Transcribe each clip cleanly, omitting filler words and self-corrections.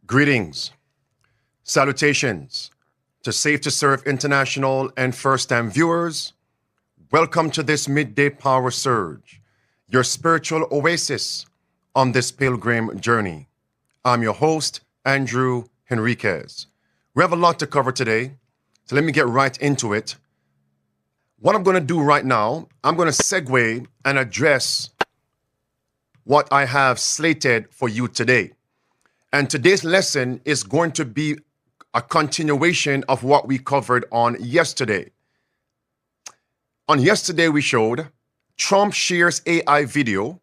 Greetings, salutations to Safe to Serve International and first-time viewers. Welcome to this midday power surge, your spiritual oasis on this pilgrim journey. I'm your host, Andrew Henriquez. We have a lot to cover today, so let me get right into it. What I'm going to do right now, I'm going to segue and address what I have slated for you today. And today's lesson is going to be a continuation of what we covered on yesterday. On yesterday, we showed Trump shares AI video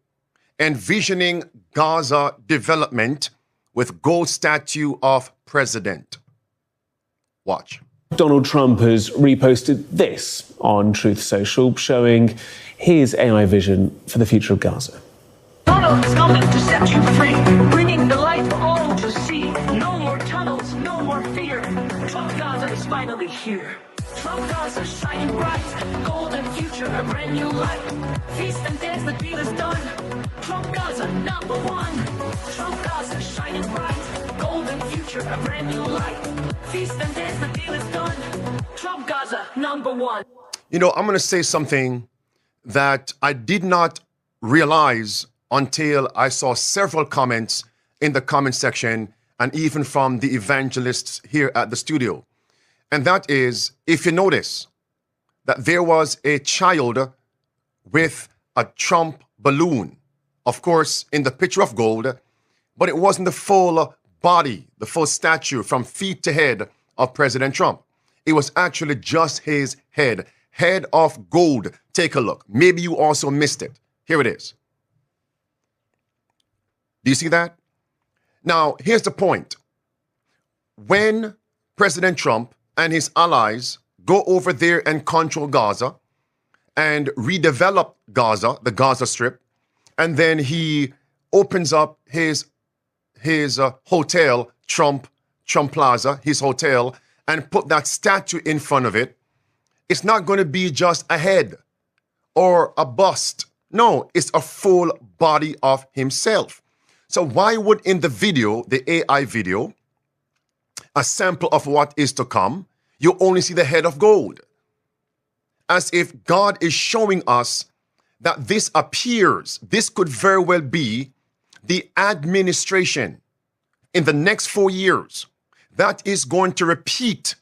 envisioning Gaza development with gold statue of president. Watch. Donald Trump has reposted this on Truth Social, showing his AI vision for the future of Gaza. Donald is coming to set you free, bringing the light for all to see. No more tunnels, no more fear. Trump Gaza is finally here. Trump Gaza shining bright, golden future, a brand new light. Feast and dance, the deal is done. Trump Gaza number one. Trump Gaza shining bright, golden future, a brand new light. Feast and dance, the deal is done. Trump Gaza number one. You know, I'm going to say something that I did not realize until I saw several comments in the comment section and even from the evangelists here at the studio. And that is, if you notice that there was a child with a Trump balloon, of course, in the picture of gold, but it wasn't the full body, the full statue from feet to head of President Trump. It was actually just his head of gold. Take a look. Maybe you also missed it. Here it is. Do you see that? Now, here's the point. When President Trump and his allies go over there and control Gaza and redevelop Gaza, the Gaza Strip, and then he opens up his hotel, Trump Plaza, his hotel, and put that statue in front of it, it's not going to be just a head or a bust. No, it's a full body of himself. So why would in the video, the AI video, a sample of what is to come, you only see the head of gold? As if God is showing us that this could very well be the administration in the next 4 years that is going to repeat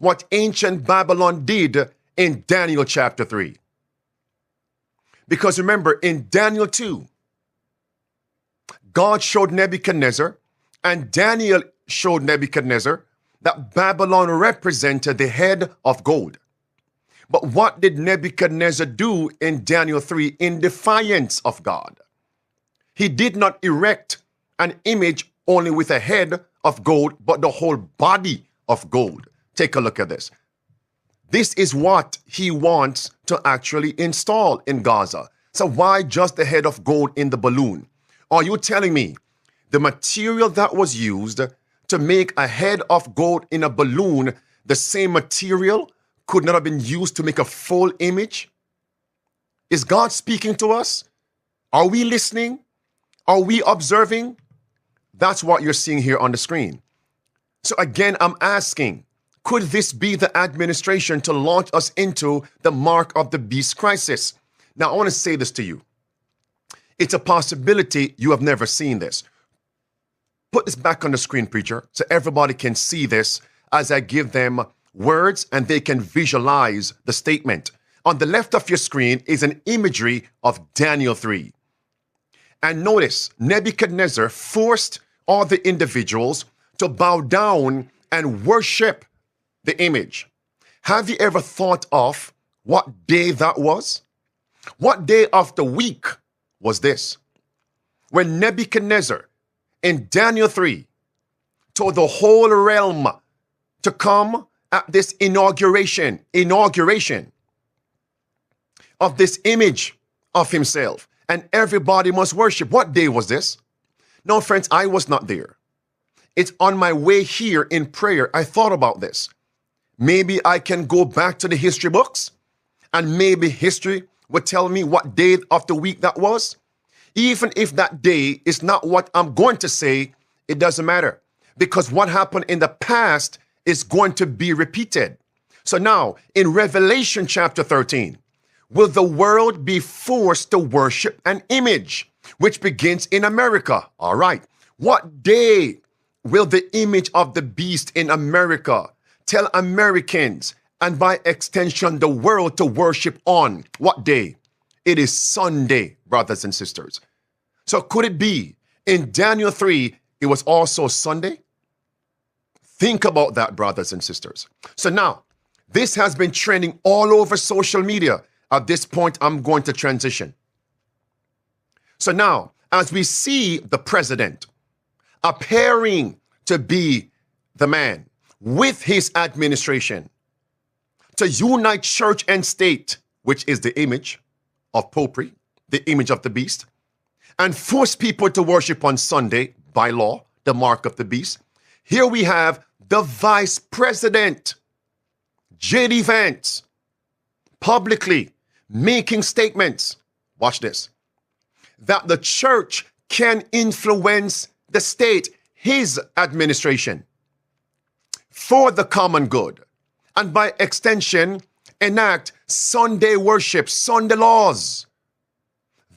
what ancient Babylon did in Daniel chapter 3. Because remember, in Daniel 2, God showed Nebuchadnezzar, and Daniel showed Nebuchadnezzar that Babylon represented the head of gold. But what did Nebuchadnezzar do in Daniel 3 in defiance of God? He did not erect an image only with a head of gold, but the whole body of gold. Take a look at this. This is what he wants to actually install in Gaza. So why just the head of gold in the balloon? Are you telling me the material that was used to make a head of gold in a balloon, the same material could not have been used to make a full image? Is God speaking to us? Are we listening? Are we observing? That's what you're seeing here on the screen. So again, I'm asking, could this be the administration to launch us into the mark of the beast crisis? Now, I want to say this to you. It's a possibility you have never seen this. Put this back on the screen, preacher, so everybody can see this as I give them words and they can visualize the statement. On the left of your screen is an imagery of Daniel 3. And notice, Nebuchadnezzar forced all the individuals to bow down and worship the image. Have you ever thought of what day that was? What day of the week was this? When Nebuchadnezzar in Daniel 3 told the whole realm to come at this inauguration of this image of himself, and everybody must worship. What day was this? No, friends, I was not there. It's on my way here in prayer, I thought about this. Maybe I can go back to the history books, and maybe history would tell me what day of the week that was. Even if that day is not what I'm going to say, it doesn't matter. because what happened in the past is going to be repeated. So now, in Revelation chapter 13, will the world be forced to worship an image, which begins in America? All right. What day will the image of the beast in America tell Americans, and by extension the world, to worship on? What day? It is Sunday, brothers and sisters. So could it be in Daniel 3, it was also Sunday? Think about that, brothers and sisters. So now, this has been trending all over social media. At this point, I'm going to transition. So now, as we see the president appearing to be the man with his administration to unite church and state, which is the image of popery, the image of the beast, and force people to worship on Sunday by law, the mark of the beast. Here we have the vice president, J.D. Vance, publicly making statements, watch this, that the church can influence the state, his administration, for the common good, and by extension, enact Sunday worship, Sunday laws.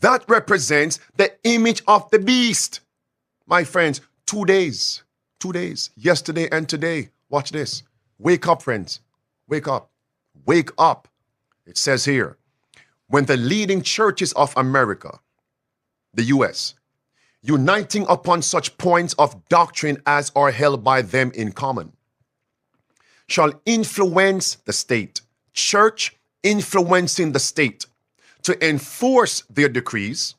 That represents the image of the beast. My friends, 2 days, yesterday and today. Watch this. Wake up, friends. Wake up. Wake up. It says here, when the leading churches of America, the U.S., uniting upon such points of doctrine as are held by them in common, shall influence the state, church influencing the state, to enforce their decrees,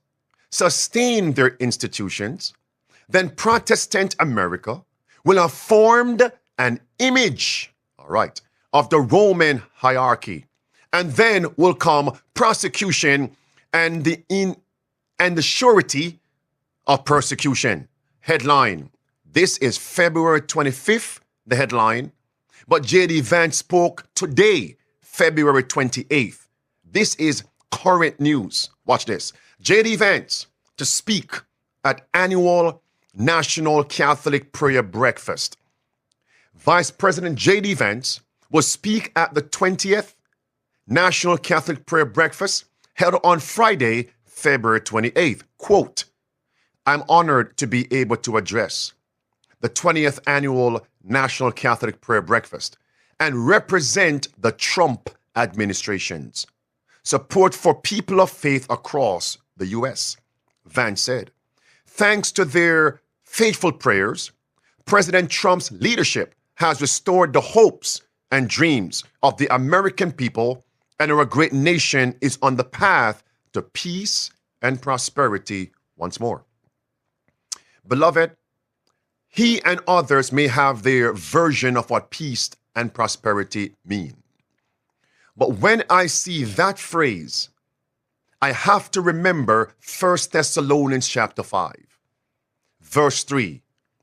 sustain their institutions, then Protestant America will have formed an image, all right, of the Roman hierarchy. And then will come prosecution and the surety of persecution. Headline. This is February 25th, the headline. But J.D. Vance spoke today, February 28th. This is current news. Watch this. J.D. Vance to speak at annual National Catholic Prayer Breakfast. Vice President J.D. Vance will speak at the 20th National Catholic Prayer Breakfast held on Friday, February 28th. Quote, I'm honored to be able to address the 20th Annual National Catholic Prayer Breakfast and represent the Trump administration's support for people of faith across the U.S., Vance said. Thanks to their faithful prayers, President Trump's leadership has restored the hopes and dreams of the American people, and our great nation is on the path to peace and prosperity once more. Beloved, he and others may have their version of what peace and prosperity mean. But when I see that phrase, I have to remember 1 Thessalonians chapter 5, verse 3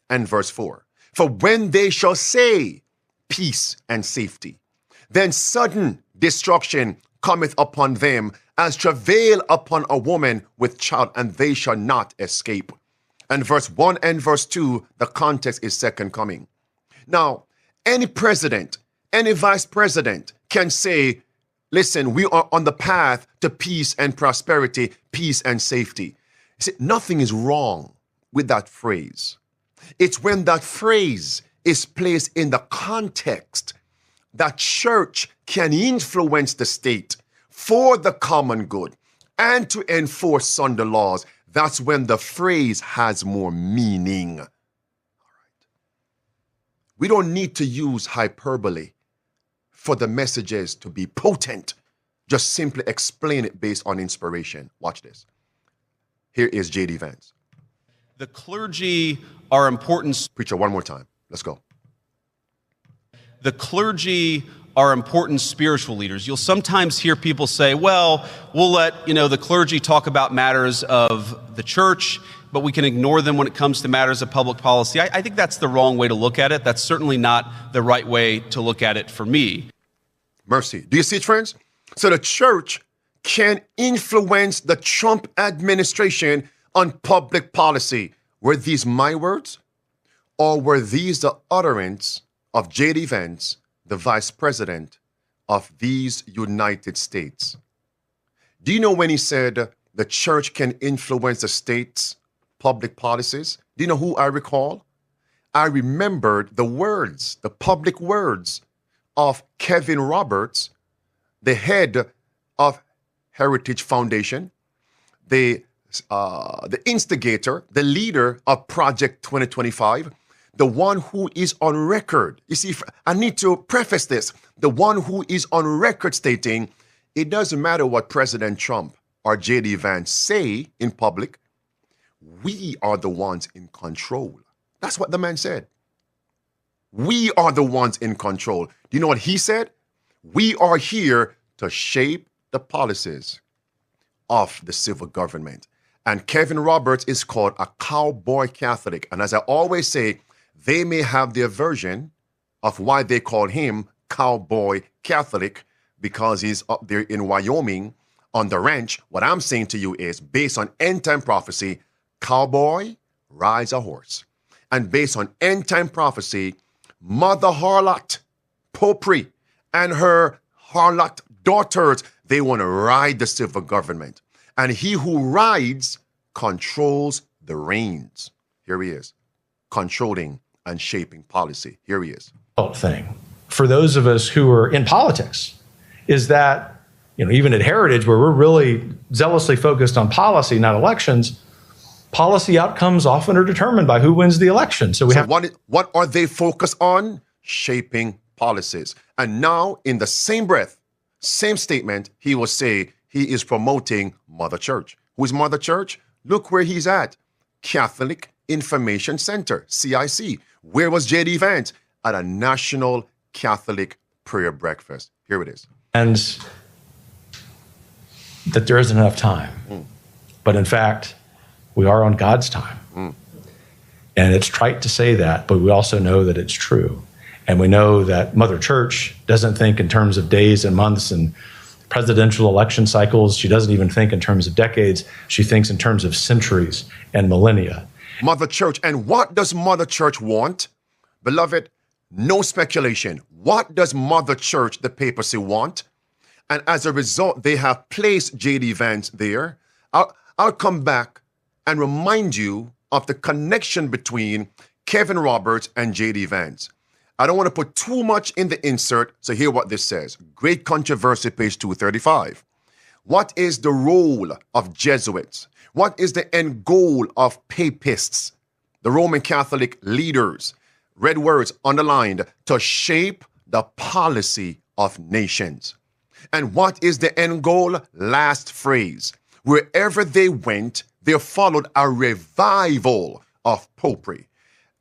and verse 4. For when they shall say peace and safety, then sudden destruction cometh upon them as travail upon a woman with child, and they shall not escape. And verse 1 and verse 2, the context is second coming. Now, any president, any vice president can say, listen, we are on the path to peace and prosperity, peace and safety. See, nothing is wrong with that phrase. It's when that phrase is placed in the context that church can influence the state for the common good and to enforce Sunday laws. That's when the phrase has more meaning. All right. We don't need to use hyperbole for the messages to be potent. Just simply explain it based on inspiration. Watch this. Here is J.D. Vance. The clergy are important. Preacher, one more time. Let's go. The clergy are important spiritual leaders. You'll sometimes hear people say, well, we'll let the clergy talk about matters of the church, but we can ignore them when it comes to matters of public policy. I think that's the wrong way to look at it. That's certainly not the right way to look at it for me. Mercy. Do you see it, friends? So the church can influence the Trump administration on public policy. Were these my words? Or were these the utterance of J.D. Vance, the vice president of these United States? Do you know when he said the church can influence the state's public policies? Do you know who I recall? I remembered the words, the public words of Kevin Roberts, the head of Heritage Foundation, the instigator, the leader of Project 2025, the one who is on record. You see, I need to preface this. The one who is on record stating, it doesn't matter what President Trump or J.D. Vance say in public, we are the ones in control. That's what the man said. We are the ones in control. Do you know what he said? We are here to shape the policies of the civil government. And Kevin Roberts is called a cowboy Catholic. And as I always say, they may have their version of why they call him cowboy Catholic because he's up there in Wyoming on the ranch. What I'm saying to you is, based on end-time prophecy, cowboy rides a horse. And based on end-time prophecy, Mother Harlot, Pope, and her harlot daughters, they want to ride the civil government. And he who rides controls the reins. Here he is, controlling and shaping policy. Here he is. Thing for those of us who are in politics is that, even at Heritage, where we're really zealously focused on policy, not elections, policy outcomes often are determined by who wins the election. So what are they focused on? Shaping policies. And now, in the same breath, same statement, he will say he is promoting Mother Church. Who is Mother Church? Look where he's at. Catholic Information Center, CIC. Where was J.D. Vance? At a National Catholic Prayer Breakfast. Here it is. And that there isn't enough time. But in fact, we are on God's time. And it's trite to say that, but we also know that it's true. And we know that Mother Church doesn't think in terms of days and months and presidential election cycles. She doesn't even think in terms of decades. She thinks in terms of centuries and millennia. Mother Church. And what does Mother Church want? Beloved, no speculation. What does Mother Church, the papacy, want? And as a result, they have placed J.D. Vance there. I'll come back and remind you of the connection between Kevin Roberts and J.D. Vance. I don't want to put too much in the insert, so hear what this says. Great Controversy, page 235. What is the role of Jesuits? What is the end goal of papists, the Roman Catholic leaders? Red words underlined, to shape the policy of nations. And what is the end goal? Last phrase. Wherever they went, they followed a revival of popery.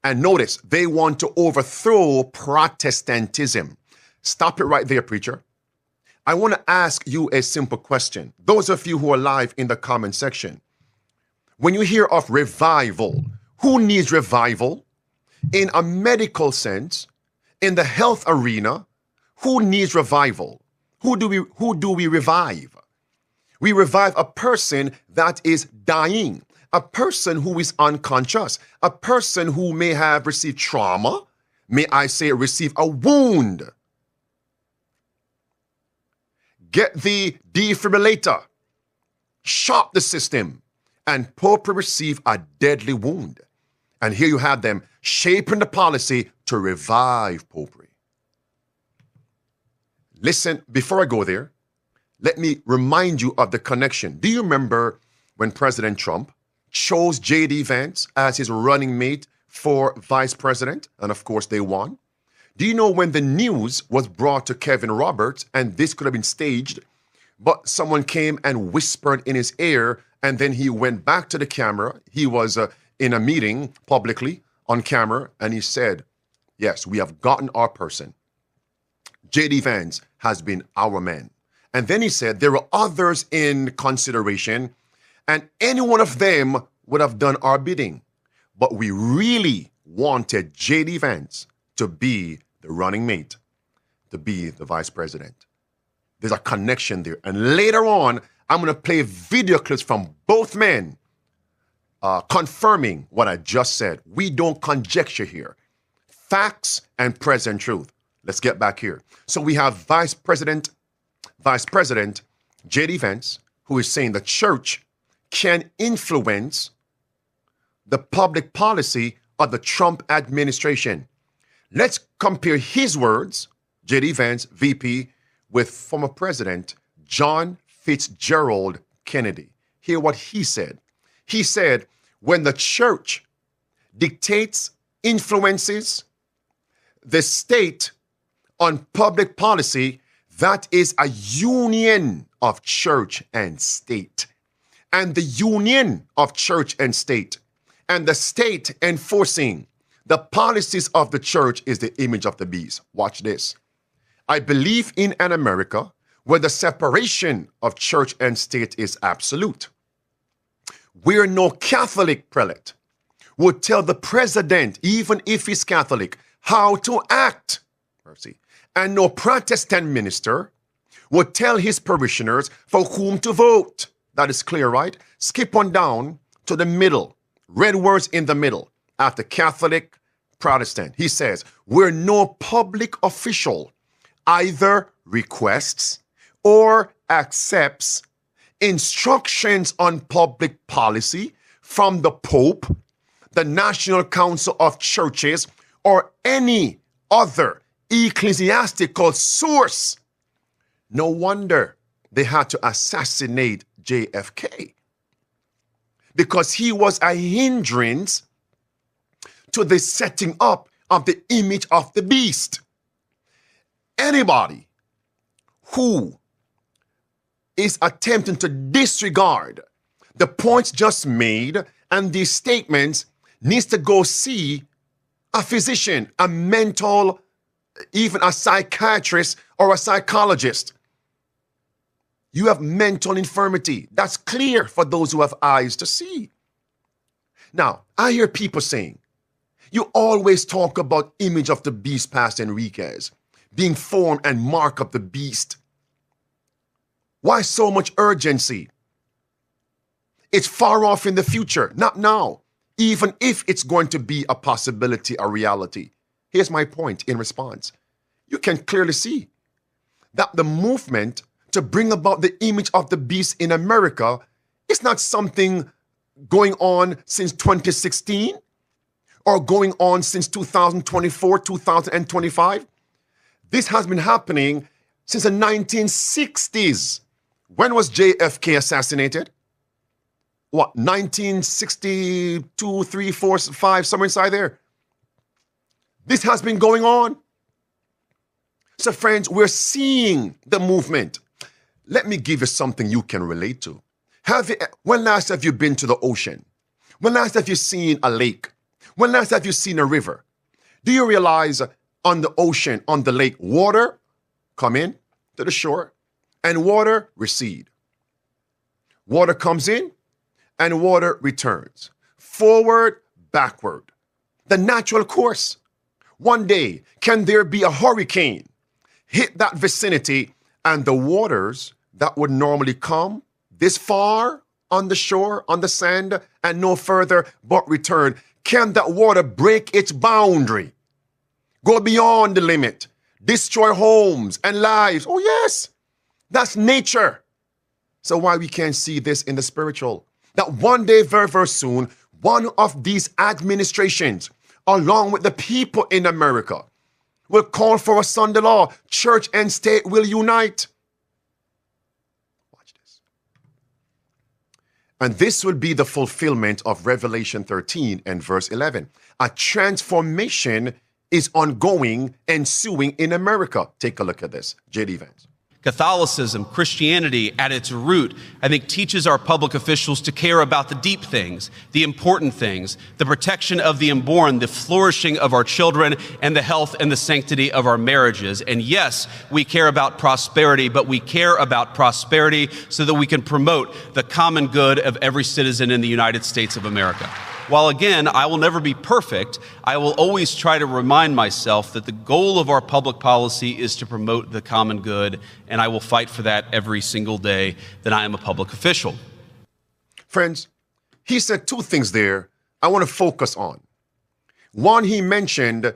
And notice, they want to overthrow Protestantism. Stop it right there, preacher. I want to ask you a simple question. Those of you who are live in the comment section, when you hear of revival, who needs revival? In a medical sense, in the health arena, who needs revival? Who do we revive? We revive a person that is dying, a person who is unconscious, a person who may have received trauma, may I say receive a wound. Get the defibrillator, shock the system, and Pope receive a deadly wound. And here you have them shaping the policy to revive popery. Listen, before I go there, let me remind you of the connection. Do you remember when President Trump chose J.D. Vance as his running mate for vice president? And of course, they won. Do you know when the news was brought to Kevin Roberts, and this could have been staged, but someone came and whispered in his ear, and then he went back to the camera. He was in a meeting publicly on camera, and he said, yes, we have gotten our person. J.D. Vance has been our man. And then he said there were others in consideration, and any one of them would have done our bidding. But we really wanted J.D. Vance to be the running mate, to be the vice president. There's a connection there. And later on, I'm going to play video clips from both men confirming what I just said. We don't conjecture here. Facts and present truth. Let's get back here. So we have Vice President J.D. Vance, who is saying the church can influence the public policy of the Trump administration. Let's compare his words, J.D. Vance, VP, with former President John Fitzgerald Kennedy. Hear what he said. He said, when the church dictates, influences the state on public policy, that is a union of church and state. And the union of church and state and the state enforcing the policies of the church is the image of the beast. Watch this. I believe in an America where the separation of church and state is absolute, where no Catholic prelate would tell the president, even if he's Catholic, how to act. Mercy. And no Protestant minister would tell his parishioners for whom to vote. That is clear, right? Skip on down to the middle. Red words in the middle. After Catholic, Protestant. He says, where no public official either requests or accepts instructions on public policy from the Pope, the National Council of Churches, or any other ecclesiastical source. No wonder they had to assassinate JFK, because he was a hindrance to the setting up of the image of the beast. Anybody who is attempting to disregard the points just made and these statements needs to go see a physician, a mental, even a psychiatrist or a psychologist. You have mental infirmity. That's clear for those who have eyes to see. Now, I hear people saying, you always talk about image of the beast, Pastor Enriquez, being form and mark of the beast. Why so much urgency? It's far off in the future, not now, even if it's going to be a possibility, a reality. Here's my point in response. You can clearly see that the movement to bring about the image of the beast in America is not something going on since 2016 or going on since 2024, 2025. This has been happening since the 1960s. When was JFK assassinated? What, 1962, 3, 4, 5, somewhere inside there. This has been going on. So friends, we're seeing the movement. Let me give you something you can relate to. When last have you been to the ocean? When last have you seen a lake? When last have you seen a river? Do you realize on the ocean, on the lake, water come in to the shore and water recede. Water comes in and water returns. Forward, backward. The natural course. One day, can there be a hurricane hit that vicinity and the waters that would normally come this far on the shore, on the sand, and no further but return? Can that water break its boundary? Go beyond the limit? Destroy homes and lives? Oh yes, that's nature. So why we can't see this in the spiritual? That one day, very, very soon, one of these administrations, along with the people in America, will call for a Sunday law. Church and state will unite. Watch this. And this will be the fulfillment of Revelation 13 and verse 11. A transformation is ongoing, ensuing in America. Take a look at this. J.D. Vance. Catholicism, Christianity at its root, I think teaches our public officials to care about the deep things, the important things, the protection of the unborn, the flourishing of our children, and the health and the sanctity of our marriages. And yes, we care about prosperity, but we care about prosperity so that we can promote the common good of every citizen in the United States of America. While again, I will never be perfect, I will always try to remind myself that the goal of our public policy is to promote the common good, and I will fight for that every single day that I am a public official. Friends, he said two things there I want to focus on. One, he mentioned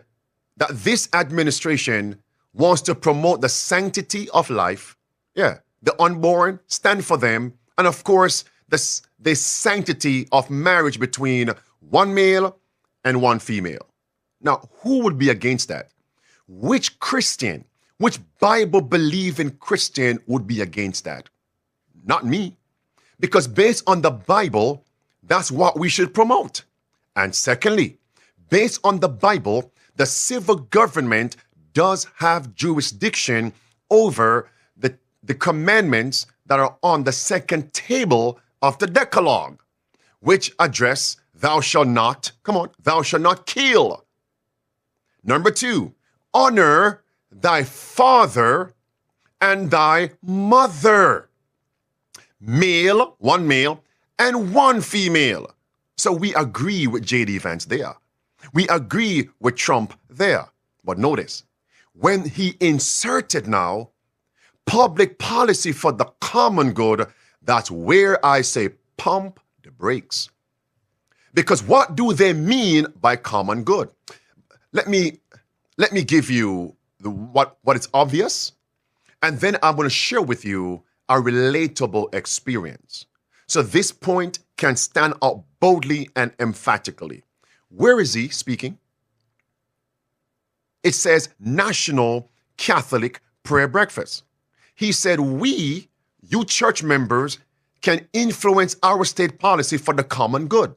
that this administration wants to promote the sanctity of life. Yeah, the unborn, stand for them. And of course, the sanctity of marriage between one male and one female. Now, who would be against that? Which Christian, which Bible-believing Christian would be against that? Not me. Because based on the Bible, that's what we should promote. And secondly, based on the Bible, the civil government does have jurisdiction over the commandments that are on the second table of the Decalogue, which address thou shalt not, thou shalt not kill. Number 2, honor thy father and thy mother. Male, one male, and one female. So we agree with J.D. Vance there. We agree with Trump there. But notice, when he inserted now public policy for the common good, that's where I say pump the brakes. Because what do they mean by common good? Let me give you what is obvious, and then I'm going to share with you a relatable experience. So this point can stand out boldly and emphatically. Where is he speaking? It says National Catholic Prayer Breakfast. He said, we, you church members, can influence our state policy for the common good.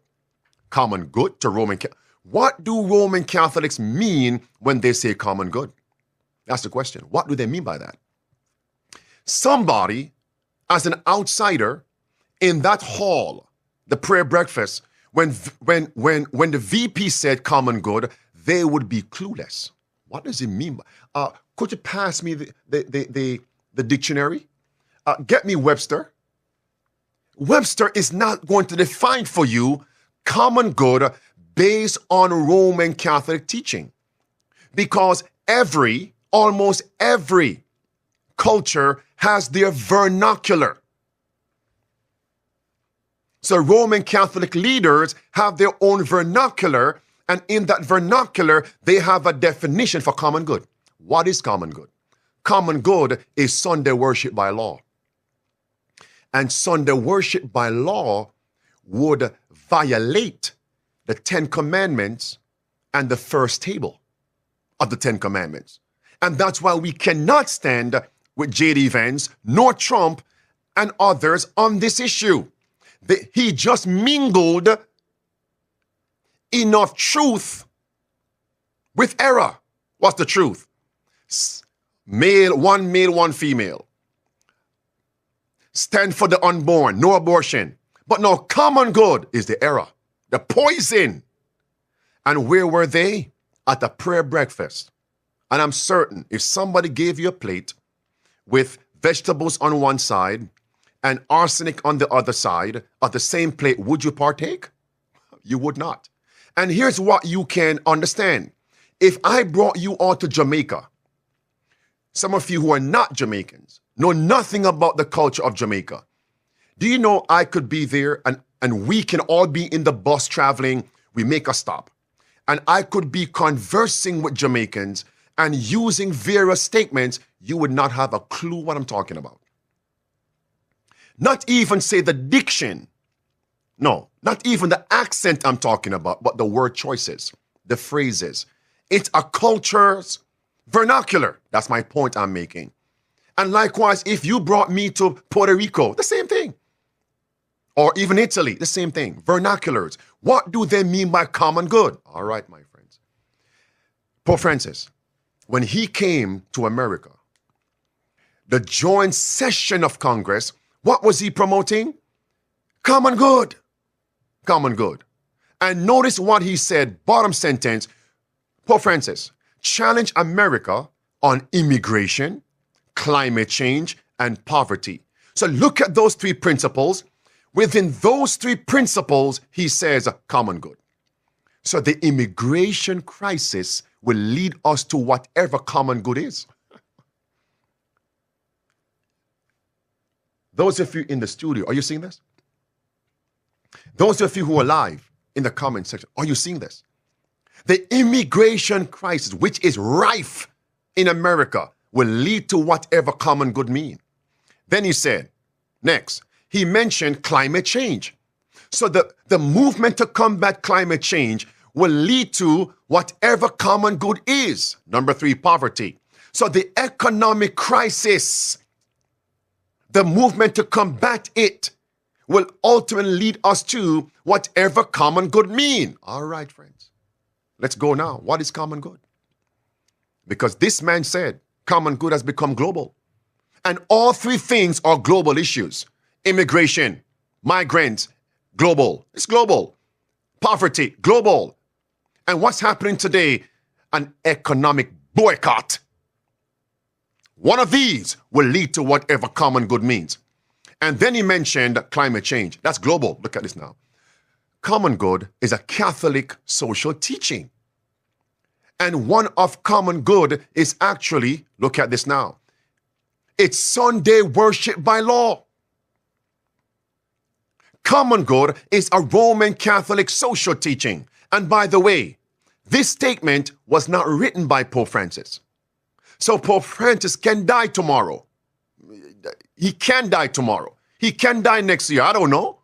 Common good to Roman Catholics. What do Roman Catholics mean when they say common good? That's the question. What do they mean by that? Somebody, as an outsider in that hall, the prayer breakfast, when the VP said common good, they would be clueless. What does it mean? Could you pass me the dictionary? Get me Webster. Webster is not going to define for you common good based on Roman Catholic teaching, because almost every culture has their vernacular. So Roman Catholic leaders have their own vernacular, and in that vernacular, they have a definition for common good. What is common good? Common good is Sunday worship by law. And Sunday worship by law would violate the 10 Commandments and the first table of the 10 Commandments. And that's why we cannot stand with J.D. Vance, nor Trump, and others on this issue. He just mingled enough truth with error. What's the truth? Male, one female. Stand for the unborn, no abortion. But no, common good is the error, the poison. And where were they? At a prayer breakfast. And I'm certain if somebody gave you a plate with vegetables on one side and arsenic on the other side of the same plate, would you partake? You would not. And here's what you can understand. If I brought you all to Jamaica, some of you who are not Jamaicans know nothing about the culture of Jamaica. Do you know I could be there and we can all be in the bus traveling, we make a stop, and I could be conversing with Jamaicans and using various statements, you would not have a clue what I'm talking about. Not even say the diction. No, not even the accent I'm talking about, but the word choices, the phrases. It's a culture's vernacular. That's my point I'm making. And likewise, if you brought me to Puerto Rico, the same thing. Or even Italy, the same thing. Vernaculars. What do they mean by common good? All right, my friends. Pope Francis, when he came to America, the joint session of Congress, what was he promoting? Common good. Common good. And notice what he said, bottom sentence, Pope Francis, challenge America on immigration, climate change, and poverty. So look at those three principles. Within those three principles, he says common good. So the immigration crisis will lead us to whatever common good is. Those of you in the studio, are you seeing this? Those of you who are live in the comment section, are you seeing this? The immigration crisis, which is rife in America, will lead to whatever common good mean. Then he said, next, he mentioned climate change. So the movement to combat climate change will lead to whatever common good is. Number 3, poverty. So the economic crisis, the movement to combat it, will ultimately lead us to whatever common good mean. All right, friends. Let's go now. What is common good? Because this man said common good has become global. And all 3 things are global issues. Immigration, migrants, global. It's global. Poverty, global. And what's happening today? An economic boycott. One of these will lead to whatever common good means. And then he mentioned climate change. That's global. Look at this now. Common good is a Catholic social teaching. And one of common good is actually, look at this now, it's Sunday worship by law. Common good is a Roman Catholic social teaching. And by the way, this statement was not written by Pope Francis. So Pope Francis can die tomorrow. He can die tomorrow. He can die next year. I don't know.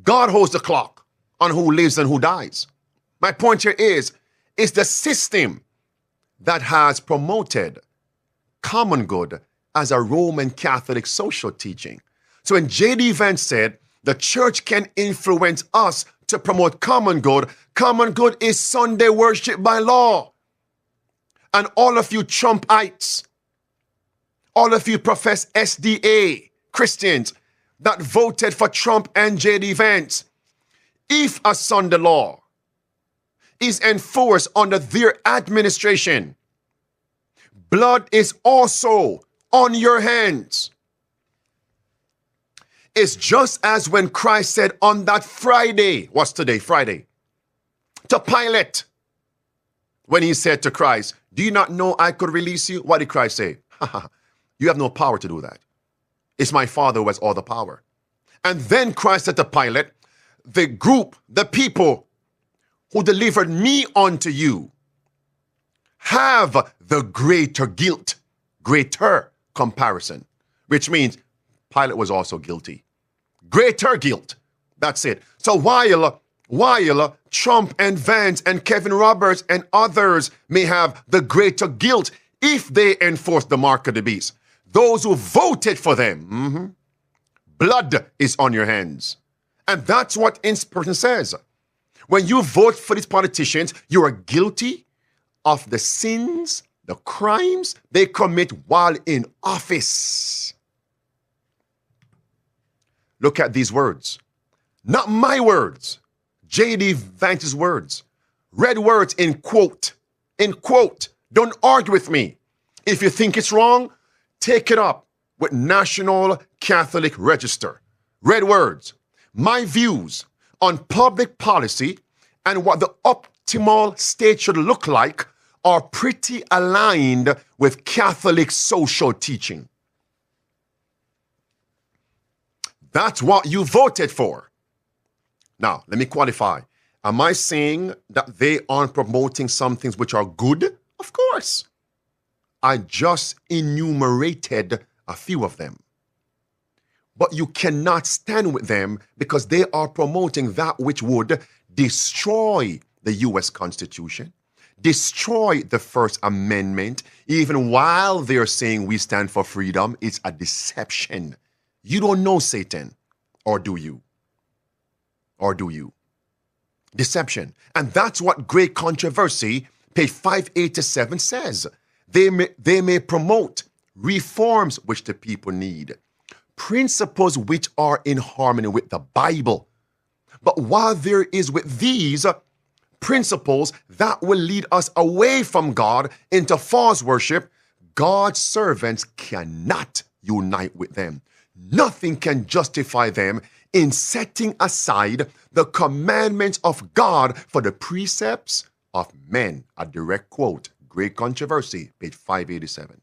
God holds the clock on who lives and who dies. My point here is the system that has promoted common good as a Roman Catholic social teaching. So when J.D. Vance said the church can influence us to promote common good is Sunday worship by law. And all of you Trumpites, all of you profess SDA Christians that voted for Trump and J.D. Vance, if a Sunday law is enforced under their administration, blood is also on your hands. It's just as when Christ said on that Friday, what's today, Friday, to Pilate, when he said to Christ, do you not know I could release you? What did Christ say? You have no power to do that. It's my Father who has all the power. And then Christ said to Pilate, the group, the people who delivered me unto you have the greater guilt, greater comparison, which means Pilate was also guilty. Greater guilt. That's it. So while Trump and Vance and Kevin Roberts and others may have the greater guilt if they enforce the mark of the beast, those who voted for them, blood is on your hands. And that's what inspiration says. When you vote for these politicians, you are guilty of the sins, the crimes they commit while in office. Look at these words. Not my words. J.D. Vance's words. Red words in quote. In quote. Don't argue with me. If you think it's wrong, take it up with National Catholic Register. Red words. My views on public policy and what the optimal state should look like are pretty aligned with Catholic social teaching. That's what you voted for. Now, let me qualify. Am I saying that they aren't promoting some things which are good? Of course. I just enumerated a few of them. But you cannot stand with them because they are promoting that which would destroy the U.S. Constitution, destroy the First Amendment, even while they're saying we stand for freedom. It's a deception. You don't know Satan, or do you? Or do you? Deception. And that's what Great Controversy, page 587 says. They may promote reforms which the people need, principles which are in harmony with the Bible. But while there is with these principles that will lead us away from God into false worship, God's servants cannot unite with them. Nothing can justify them in setting aside the commandments of God for the precepts of men. A direct quote, Great Controversy, page 587.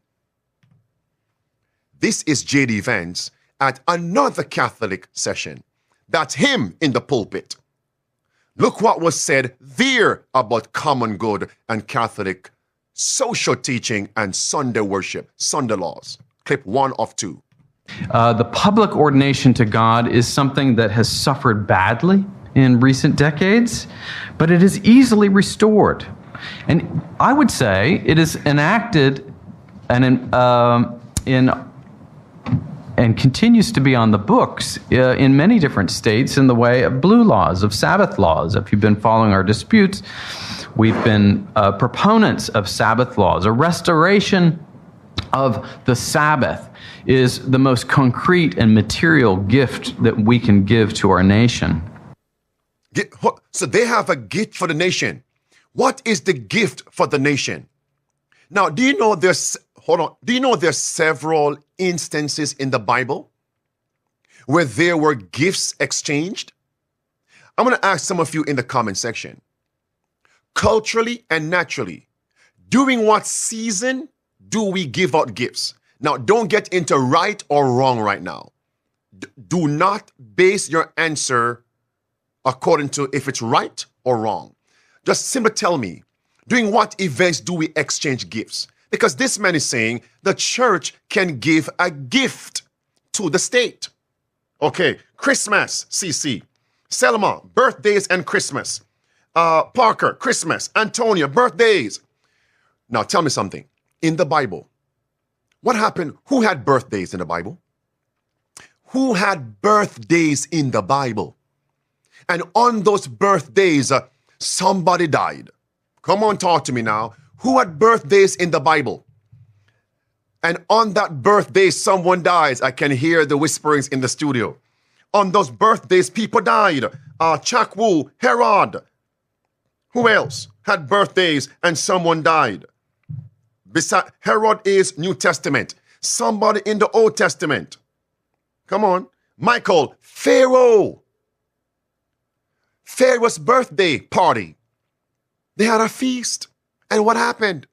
This is J.D. Vance at another Catholic session. That's him in the pulpit. Look what was said there about common good and Catholic social teaching and Sunday worship, Sunday laws. Clip 1 of 2. The public ordination to God is something that has suffered badly in recent decades, but it is easily restored. And I would say it is enacted and continues to be on the books in many different states in the way of blue laws, of Sabbath laws. If you've been following our disputes, we've been proponents of Sabbath laws. A restoration of the Sabbath is the most concrete and material gift that we can give to our nation. So they have a gift for the nation. What is the gift for the nation? Now, do you know there's several instances in the Bible where there were gifts exchanged? I'm going to ask some of you in the comment section. Culturally and naturally, during what season do we give out gifts? Now, don't get into right or wrong right now. Do not base your answer according to if it's right or wrong. Just simply tell me, during what events do we exchange gifts? Because this man is saying the church can give a gift to the state. Okay, Christmas, CC. Selma, birthdays and Christmas. Parker, Christmas. Antonia, birthdays. Now tell me something. In the Bible, what happened? Who had birthdays in the Bible? Who had birthdays in the Bible? And on those birthdays, somebody died. Come on, talk to me now. Who had birthdays in the Bible? And on that birthday, someone dies. I can hear the whisperings in the studio. On those birthdays, people died. Chakwu, Herod. Who else had birthdays and someone died? Besides, Herod is New Testament. Somebody in the Old Testament. Come on. Michael, Pharaoh. Pharaoh's birthday party. They had a feast. And what happened?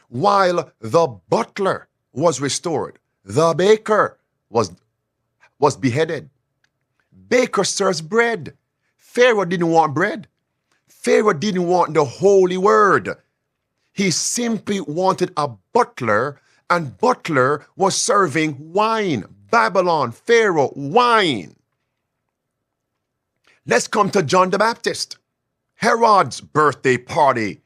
While the butler was restored, the baker was beheaded. Baker serves bread. Pharaoh didn't want bread. Pharaoh didn't want the holy word. He simply wanted a butler, and butler was serving wine. Babylon, Pharaoh, wine. Let's come to John the Baptist. Herod's birthday party.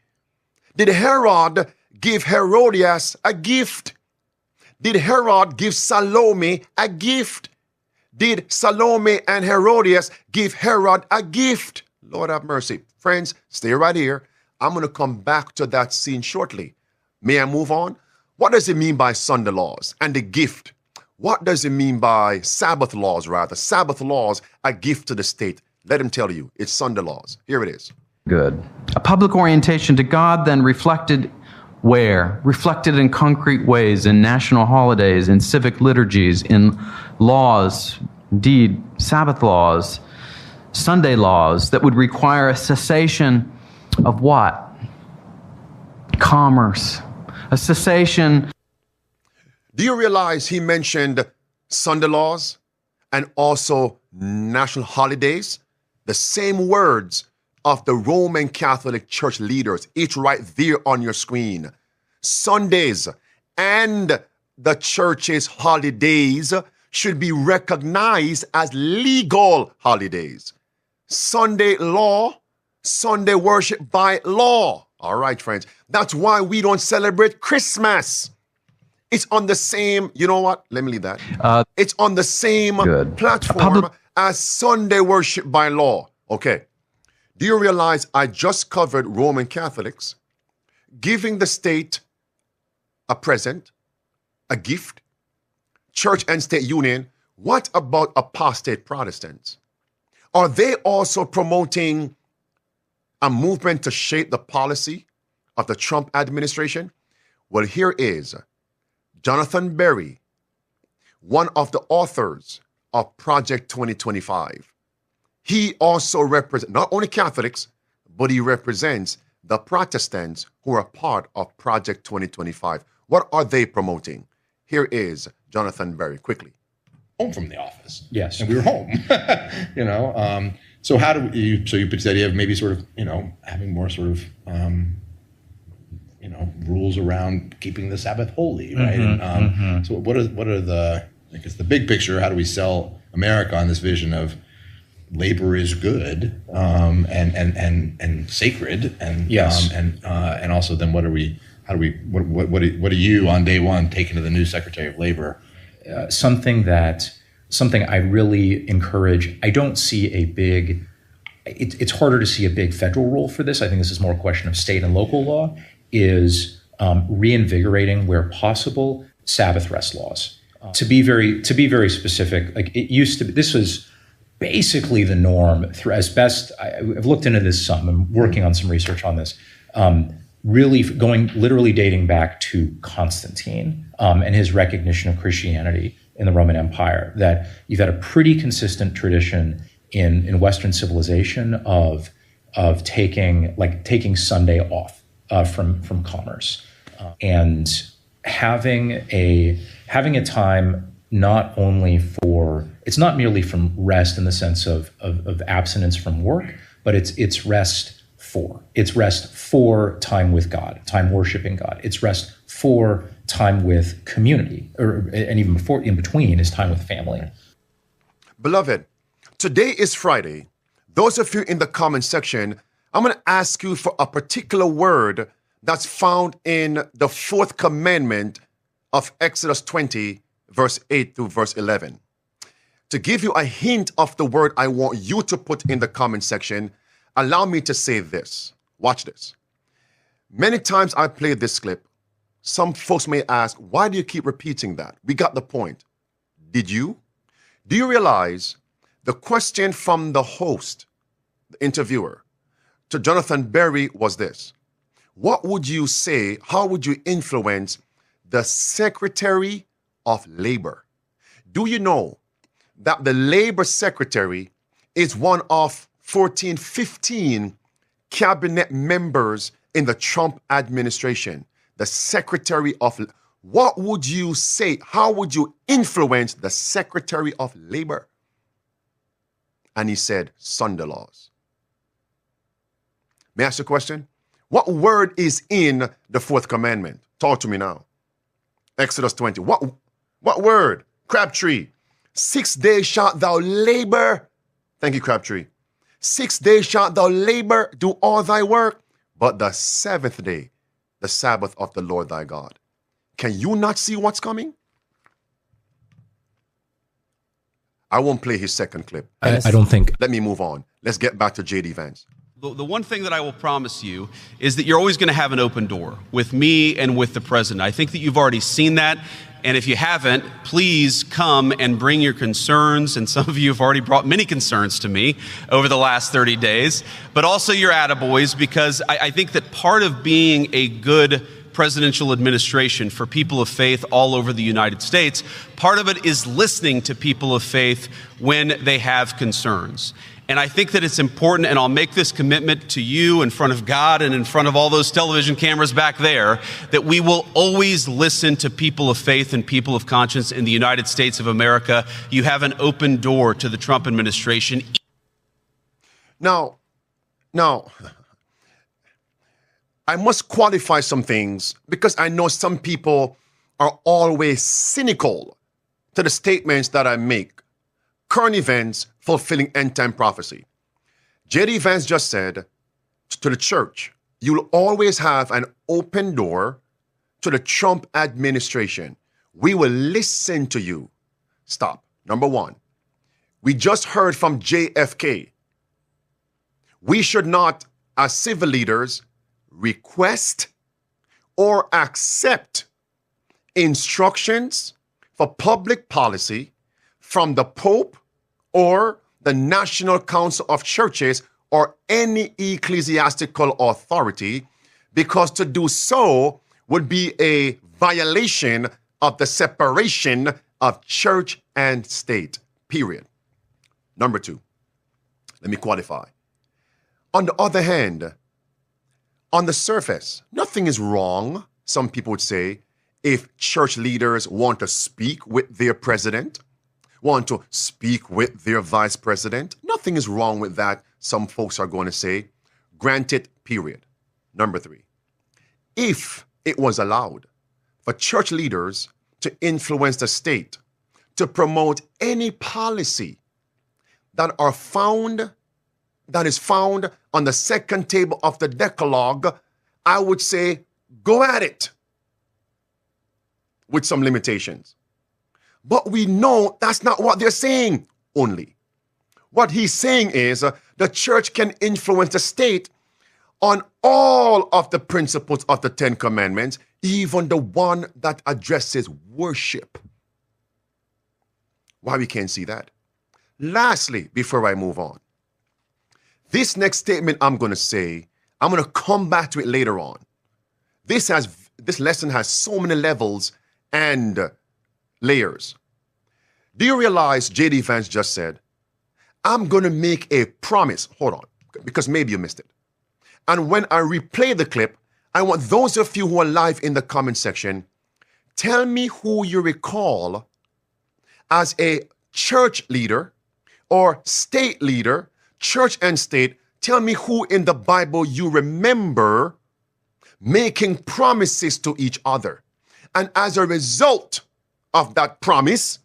Did Herod give Herodias a gift? Did Herod give Salome a gift? Did Salome and Herodias give Herod a gift? Lord have mercy. Friends, stay right here. I'm going to come back to that scene shortly. May I move on? What does it mean by Sunday laws and the gift? What does it mean by Sabbath laws, rather? Sabbath laws, a gift to the state. Let him tell you. It's Sunday laws. Here it is. Good. A public orientation to God then reflected where? Reflected in concrete ways, in national holidays, in civic liturgies, in laws, indeed, Sabbath laws, Sunday laws that would require a cessation of what? Commerce. A cessation. Do you realize he mentioned Sunday laws and also national holidays? The same words of the Roman Catholic Church leaders, each right there on your screen. Sundays and the church's holidays should be recognized as legal holidays. Sunday law, Sunday worship by law. All right, friends. That's why we don't celebrate Christmas. It's on the same, you know what? Let me leave that. It's on the same platform as Sunday worship by law. Okay. Do you realize I just covered Roman Catholics giving the state a present, a gift, church and state union? What about apostate Protestants? Are they also promoting a movement to shape the policy of the Trump administration? Well, here is Jonathan Berry, one of the authors of Project 2025. He also represents not only Catholics, but he represents the Protestants who are part of Project 2025. What are they promoting? Here is Jonathan Berry, quickly. home from the office. Yes. And we were home, you know. So how do you, so you pitch the idea of maybe sort of, you know, having more sort of, you know, rules around keeping the Sabbath holy, right? So what are the, I guess the big picture, how do we sell America on this vision of labor is good, and sacred, and Yes. And also then what are you on day one taking to the new Secretary of Labor? Something I really encourage. I don't see a big, it's harder to see a big federal role for this. I think this is more a question of state and local law, is reinvigorating where possible Sabbath rest laws. To be very specific, like it used to be, this was basically the norm as best, I've looked into this some, I'm working on some research on this, literally dating back to Constantine and his recognition of Christianity in the Roman Empire, that you've had a pretty consistent tradition in Western civilization of taking Sunday off from commerce, and having a time not only for, it's not merely from rest in the sense of abstinence from work, but it's rest for time with God, time worshiping God. It's rest for time with community, and even before, in between, is time with family. Beloved, today is Friday. Those of you in the comment section, I'm going to ask you for a particular word that's found in the fourth commandment of Exodus 20, verse 8 through verse 11. To give you a hint of the word I want you to put in the comment section, allow me to say this. Watch this. Many times I play this clip, some folks may ask, why do you keep repeating that? We got the point. Did you? Do you realize the question from the host, the interviewer, to Jonathan Berry was this: what would you say, how would you influence the Secretary of Labor? Do you know that the Labor Secretary is one of 15 cabinet members in the Trump administration? The Secretary of, what would you say? How would you influence the Secretary of Labor? And he said, Sunday laws. May I ask you a question? What word is in the fourth commandment? Talk to me now. Exodus 20. What word? Crabtree. 6 days shalt thou labor. Thank you, Crabtree. 6 days shalt thou labor, do all thy work, but the seventh day, the Sabbath of the Lord thy God. Can you not see what's coming? I won't play his second clip. I don't think. Let me move on. Let's get back to J.D. Vance. The one thing that I will promise you is that you're always going to have an open door with me and with the president. I think that you've already seen that. And if you haven't, please come and bring your concerns. And some of you have already brought many concerns to me over the last 30 days, but also your attaboys, because I think that part of being a good presidential administration for people of faith all over the United States, part of it is listening to people of faith when they have concerns. And I think that it's important, and I'll make this commitment to you in front of God and in front of all those television cameras back there, that we will always listen to people of faith and people of conscience in the United States of America. You have an open door to the Trump administration. Now, I must qualify some things, because I know some people are always cynical to the statements that I make. Current events fulfilling end-time prophecy. J.D. Vance just said to the church, you'll always have an open door to the Trump administration. We will listen to you. Stop. Number one, we just heard from JFK. We should not, as civil leaders, request or accept instructions for public policy from the Pope or the National Council of Churches or any ecclesiastical authority, because to do so would be a violation of the separation of church and state, period. Number two, let me qualify. On the other hand, on the surface, nothing is wrong, some people would say, if church leaders want to speak with their president, want to speak with their vice president. Nothing is wrong with that, some folks are going to say. Grant it, period. Number 3, if it was allowed for church leaders to influence the state to promote any policy that is found on the second table of the Decalogue, I would say go at it with some limitations. But we know that's not what they're saying only. What he's saying is the church can influence the state on all of the principles of the 10 Commandments, even the one that addresses worship. Why we can't see that? Lastly, before I move on, this next statement I'm going to say, I'm going to come back to it later on. This lesson has so many levels and layers. Do you realize J.D. Vance just said, I'm going to make a promise. Hold on, because maybe you missed it. And when I replay the clip, I want those of you who are live in the comment section, tell me who you recall as a church leader or state leader, church and state. Tell me who in the Bible you remember making promises to each other. And as a result of that promise,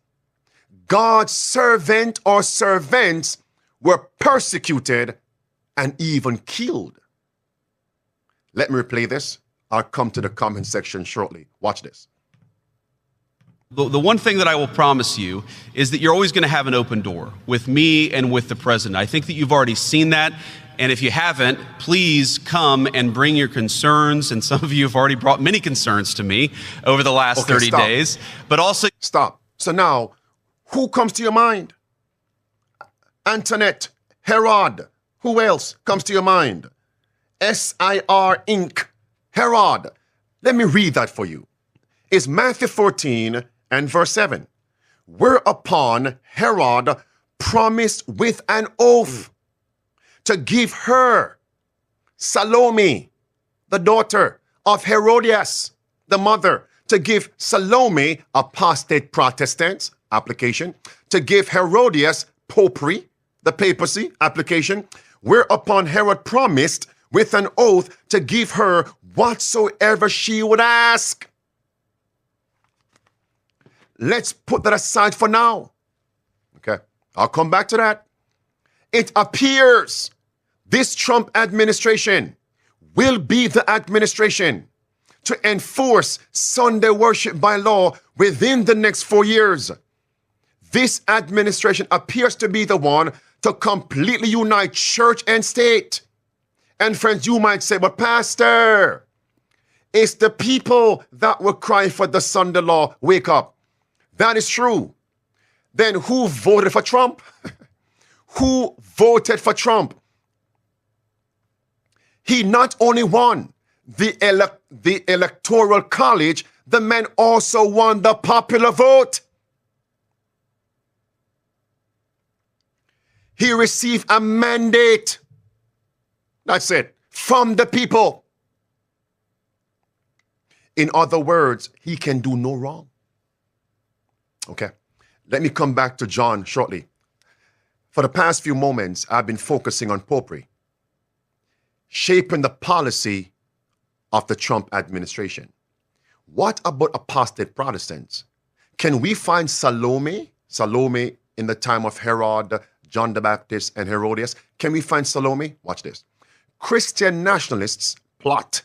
God's servant or servants were persecuted and even killed. Let me replay this. I'll come to the comment section shortly. Watch this. The one thing that I will promise you is that you're always going to have an open door with me and with the president. I think that you've already seen that. And if you haven't, please come and bring your concerns. And some of you have already brought many concerns to me over the last 30 days. But also... Stop. So now, who comes to your mind? Antoinette, Herod. Who else comes to your mind? SIR Inc. Herod. Let me read that for you. It's Matthew 14 and verse 7. Whereupon Herod promised with an oath to give her, Salome, the daughter of Herodias, the mother, to give Salome, apostate Protestants, application, to give Herodias, popery, the papacy, application, whereupon Herod promised with an oath to give her whatsoever she would ask. Let's put that aside for now. Okay, I'll come back to that. It appears this Trump administration will be the administration to enforce Sunday worship by law within the next 4 years. This administration appears to be the one to completely unite church and state. And friends, you might say, but Pastor, it's the people that will cry for the Sunday law. Wake up. That is true. Then who voted for Trump? Who voted for Trump? He not only won the electoral college, the man also won the popular vote. He received a mandate. That's it. From the people. In other words, he can do no wrong. Okay. Let me come back to John shortly. For the past few moments, I've been focusing on popery, shaping the policy of the Trump administration. What about apostate Protestants? Can we find Salome in the time of Herod, John the Baptist, and Herodias? Can we find Salome? Watch this. Christian nationalists plot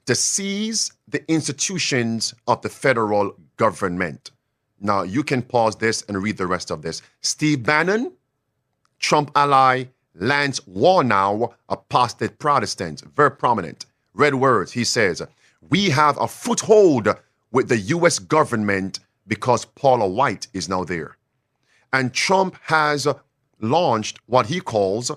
to seize the institutions of the federal government. Now, you can pause this and read the rest of this. Steve Bannon, Trump ally, Lance Warnow, apostate Protestants, very prominent. Red words, he says, we have a foothold with the U.S. government because Paula White is now there. And Trump has launched what he calls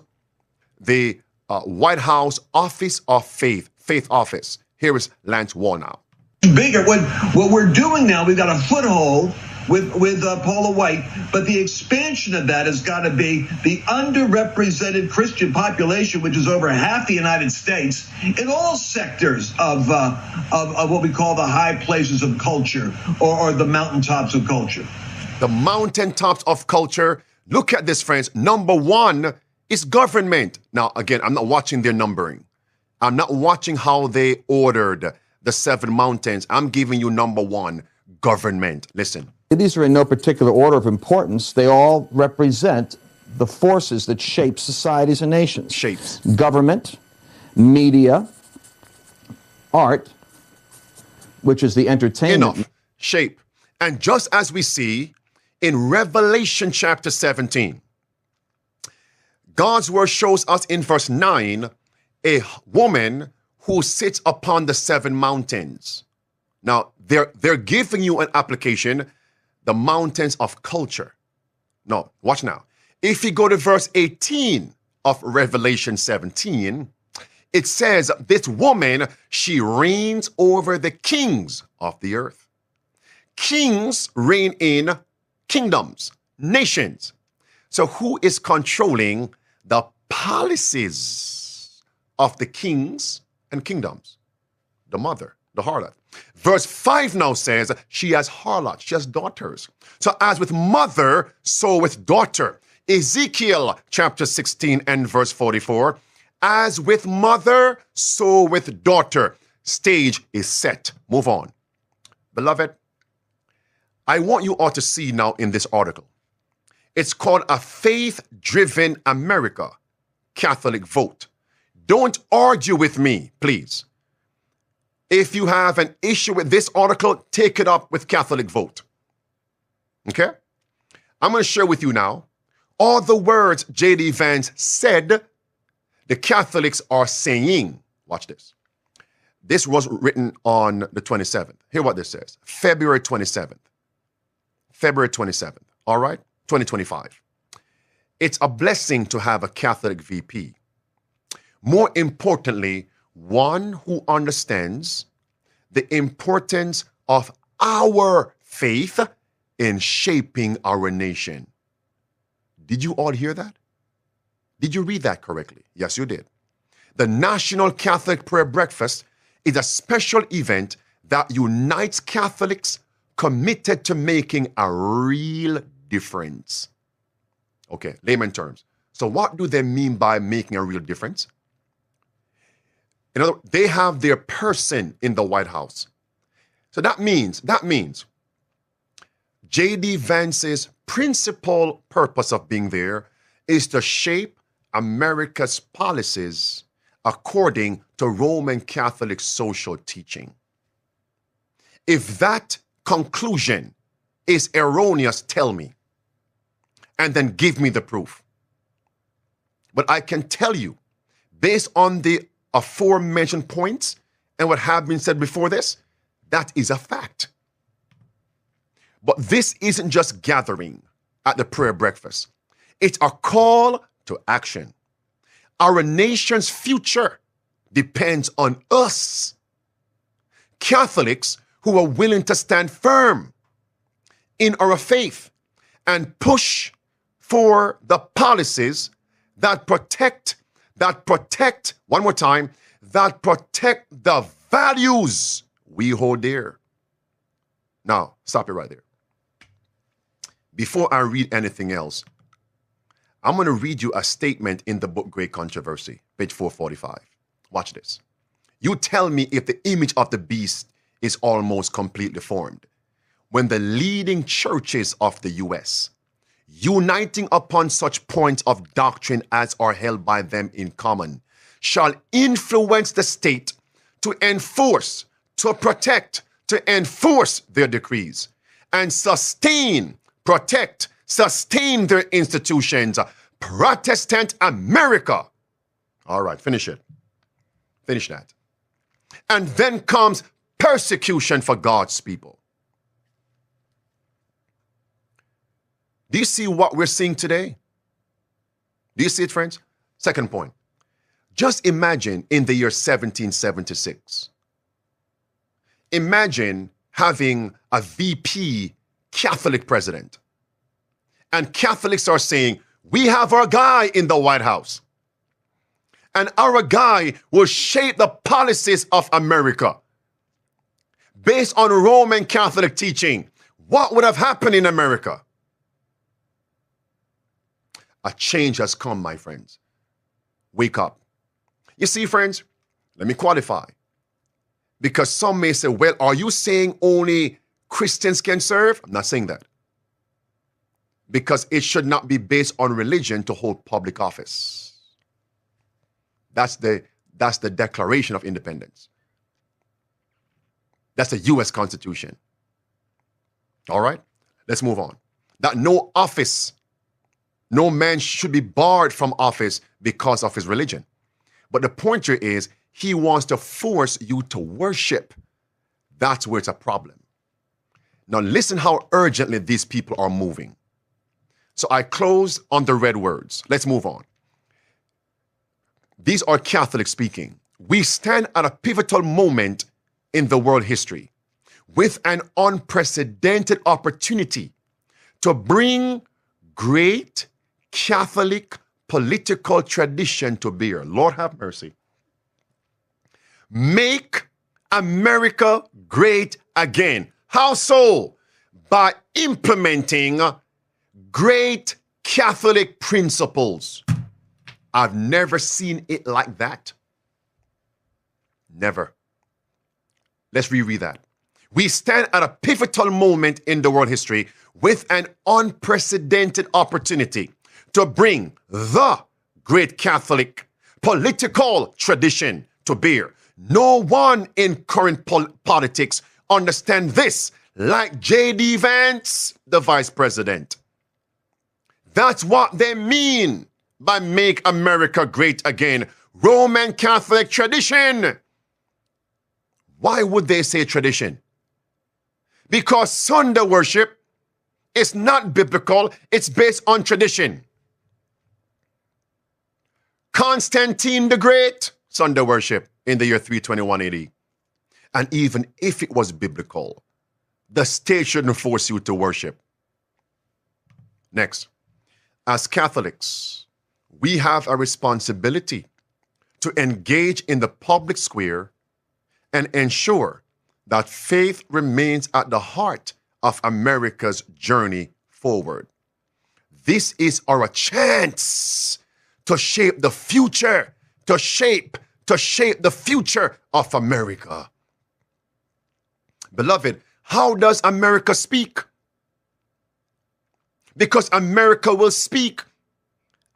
the White House Office of Faith Office. Here is Lance Warnow. Bigger. What we're doing now, we've got a foothold with Paula White, but the expansion of that has got to be the underrepresented Christian population, which is over half the United States, in all sectors of what we call the high places of culture or the mountaintops of culture. The mountaintops of culture. Look at this, friends. Number one is government. Now, again, I'm not watching their numbering. I'm not watching how they ordered the 7 mountains. I'm giving you number one, government. Listen. These are in no particular order of importance. They all represent the forces that shape societies and nations. Shapes. Government, media, art, which is the entertainment. Enough. Shape. And just as we see in Revelation chapter 17, God's word shows us in verse 9 a woman who sits upon the 7 mountains. Now, they're giving you an application, the mountains of culture. No, watch now. If you go to verse 18 of Revelation 17, it says, this woman, she reigns over the kings of the earth. Kings reign in kingdoms, nations. So who is controlling the policies of the kings and kingdoms? The mother, the harlot. Verse 5 now says she has harlots, she has daughters. So as with mother, so with daughter. Ezekiel chapter 16 and verse 44, as with mother, so with daughter. Stage is set. Move on. Beloved, I want you all to see now in this article. It's called A Faith-Driven America, Catholic Vote. Don't argue with me, please. If you have an issue with this article, take it up with Catholic Vote. Okay? I'm going to share with you now all the words J.D. Vance said the Catholics are saying. Watch this. This was written on the 27th. Hear what this says. February 27th. February 27th. All right? 2025. It's a blessing to have a Catholic VP. More importantly, one who understands the importance of our faith in shaping our nation. Did you all hear that? Did you read that correctly? Yes, you did. The National Catholic Prayer Breakfast is a special event that unites Catholics committed to making a real difference. Okay, layman terms. So what do they mean by making a real difference? In other words, they have their person in the White House. So that means J.D. Vance's principal purpose of being there is to shape America's policies according to Roman Catholic social teaching. If that conclusion is erroneous, tell me, and then give me the proof. But I can tell you, based on the aforementioned points and what have been said before this, that is a fact. But this isn't just gathering at the prayer breakfast. It's a call to action. Our nation's future depends on us, Catholics who are willing to stand firm in our faith and push for the policies that protect, one more time, that protect the values we hold dear. Now, stop it right there. Before I read anything else, I'm going to read you a statement in the book Great Controversy, page 445. Watch this. You tell me if the image of the beast is almost completely formed when the leading churches of the U.S., uniting upon such points of doctrine as are held by them in common, shall influence the state to enforce, to protect, to enforce their decrees, and sustain, protect, sustain their institutions. Protestant America. All right, finish it. Finish that. And then comes persecution for God's people. Do you see what we're seeing today? Do you see it, friends? Second point. Just imagine in the year 1776. Imagine having a VP Catholic president. And Catholics are saying, we have our guy in the White House. And our guy will shape the policies of America based on Roman Catholic teaching. what would have happened in America? A change has come, my friends. Wake up. You see, friends, let me qualify. Because some may say, well, are you saying only Christians can serve? I'm not saying that. Because it should not be based on religion to hold public office. That's the Declaration of Independence. That's the U.S. Constitution. All right? Let's move on. That no man should be barred from office because of his religion. But the point here is, he wants to force you to worship. That's where it's a problem. Now listen how urgently these people are moving. So I close on the red words. Let's move on. These are Catholics speaking. We stand at a pivotal moment in the world history with an unprecedented opportunity to bring great Catholic political tradition to bear. Lord have mercy. Make America great again. How so? By implementing great Catholic principles. I've never seen it like that. Never. Let's reread that. We stand at a pivotal moment in the world history with an unprecedented opportunity to bring the great Catholic political tradition to bear. No one in current politics understands this like J.D. Vance, the vice president. That's what they mean by make America great again. Roman Catholic tradition. Why would they say tradition? Because Sunday worship is not biblical. It's based on tradition. Constantine the Great, Sunday worship in the year 321 AD. And even if it was biblical, the state shouldn't force you to worship. Next, as Catholics, we have a responsibility to engage in the public square and ensure that faith remains at the heart of America's journey forward. This is our chance to shape the future, to shape the future of America. Beloved, how does America speak? Because America will speak.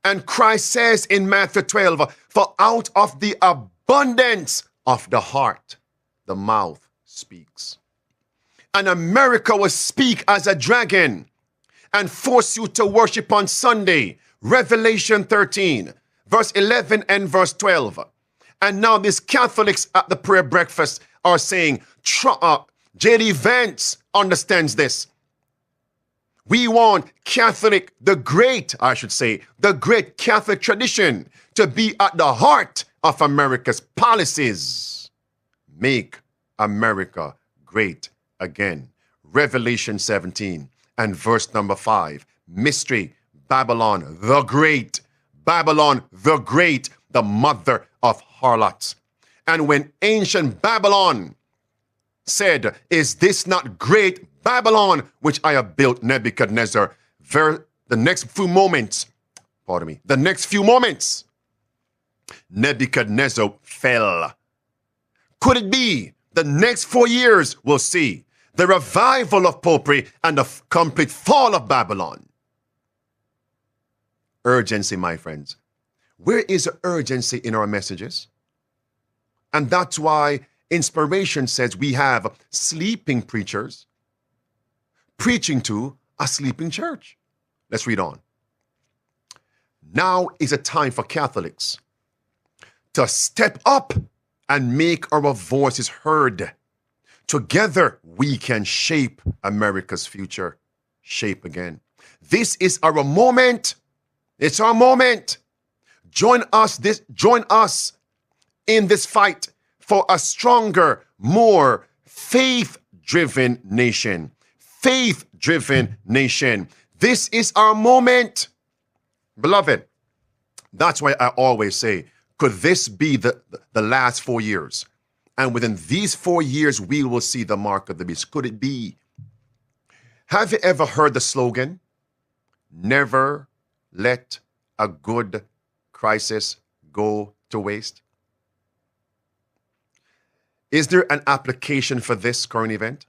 And Christ says in Matthew 12, for out of the abundance of the heart, the mouth speaks. And America will speak as a dragon and force you to worship on Sunday. Revelation 13, verse 11 and verse 12. And now these Catholics at the prayer breakfast are saying, J.D. Vance understands this. We want the great Catholic tradition to be at the heart of America's policies. Make America great again. Revelation 17 and verse number 5. Mystery, Babylon the Great, the mother of harlots. And when ancient Babylon said, is this not great Babylon, which I have built, Nebuchadnezzar, the next few moments, Nebuchadnezzar fell. Could it be the next 4 years we'll see the revival of popery and the complete fall of Babylon? Urgency, my friends. Where is the urgency in our messages? And that's why Inspiration says we have sleeping preachers preaching to a sleeping church. Let's read on. Now is a time for Catholics to step up and make our voices heard. Together, we can shape America's future. Shape again. This is our moment. It's our moment. Join us in this fight for a stronger, more faith-driven nation. Faith-driven nation. This is our moment. Beloved, that's why I always say, could this be the last 4 years? And within these 4 years, we will see the mark of the beast. Could it be? Have you ever heard the slogan, never let a good crisis go to waste? Is there an application for this current event?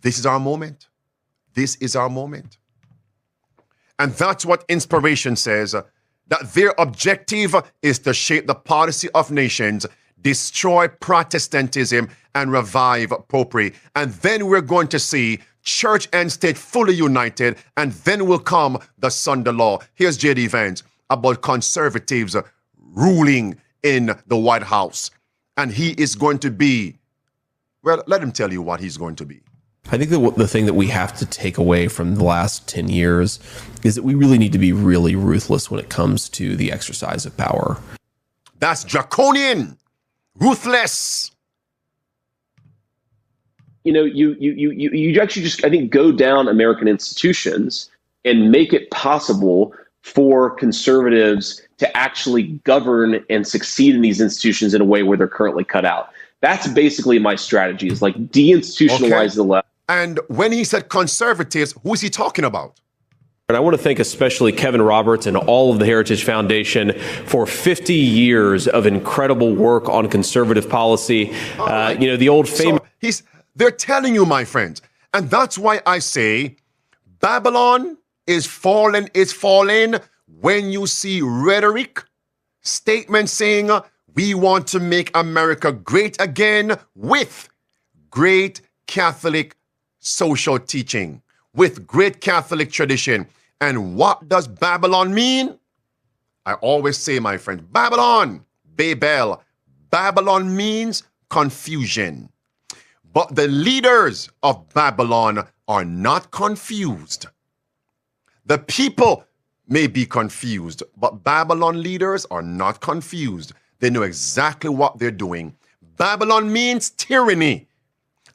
This is our moment. This is our moment. And that's what inspiration says, that their objective is to shape the policy of nations, destroy Protestantism, and revive Popery. And then we're going to see church and state fully united, and then will come the Sunday law. Here's J.D. Vance about conservatives ruling in the White House. And he is going to be, well, let him tell you what he's going to be. I think the thing that we have to take away from the last 10 years is that we really need to be really ruthless when it comes to the exercise of power. That's draconian, ruthless. You know, you actually just, I think, go down American institutions and make it possible for conservatives to actually govern and succeed in these institutions in a way where they're currently cut out. That's basically my strategy, is like deinstitutionalize the left. And when he said conservatives, who is he talking about? And I want to thank especially Kevin Roberts and all of the Heritage Foundation for 50 years of incredible work on conservative policy. Right. You know, the old famous... So they're telling you, my friends, and that's why I say Babylon is fallen when you see rhetoric, statements saying we want to make America great again with great Catholic social teaching, with great Catholic tradition. And what does Babylon mean? I always say, my friend, Babylon, Babel. Babylon means confusion. But the leaders of Babylon are not confused. The people may be confused, but Babylon leaders are not confused. They know exactly what they're doing. Babylon means tyranny,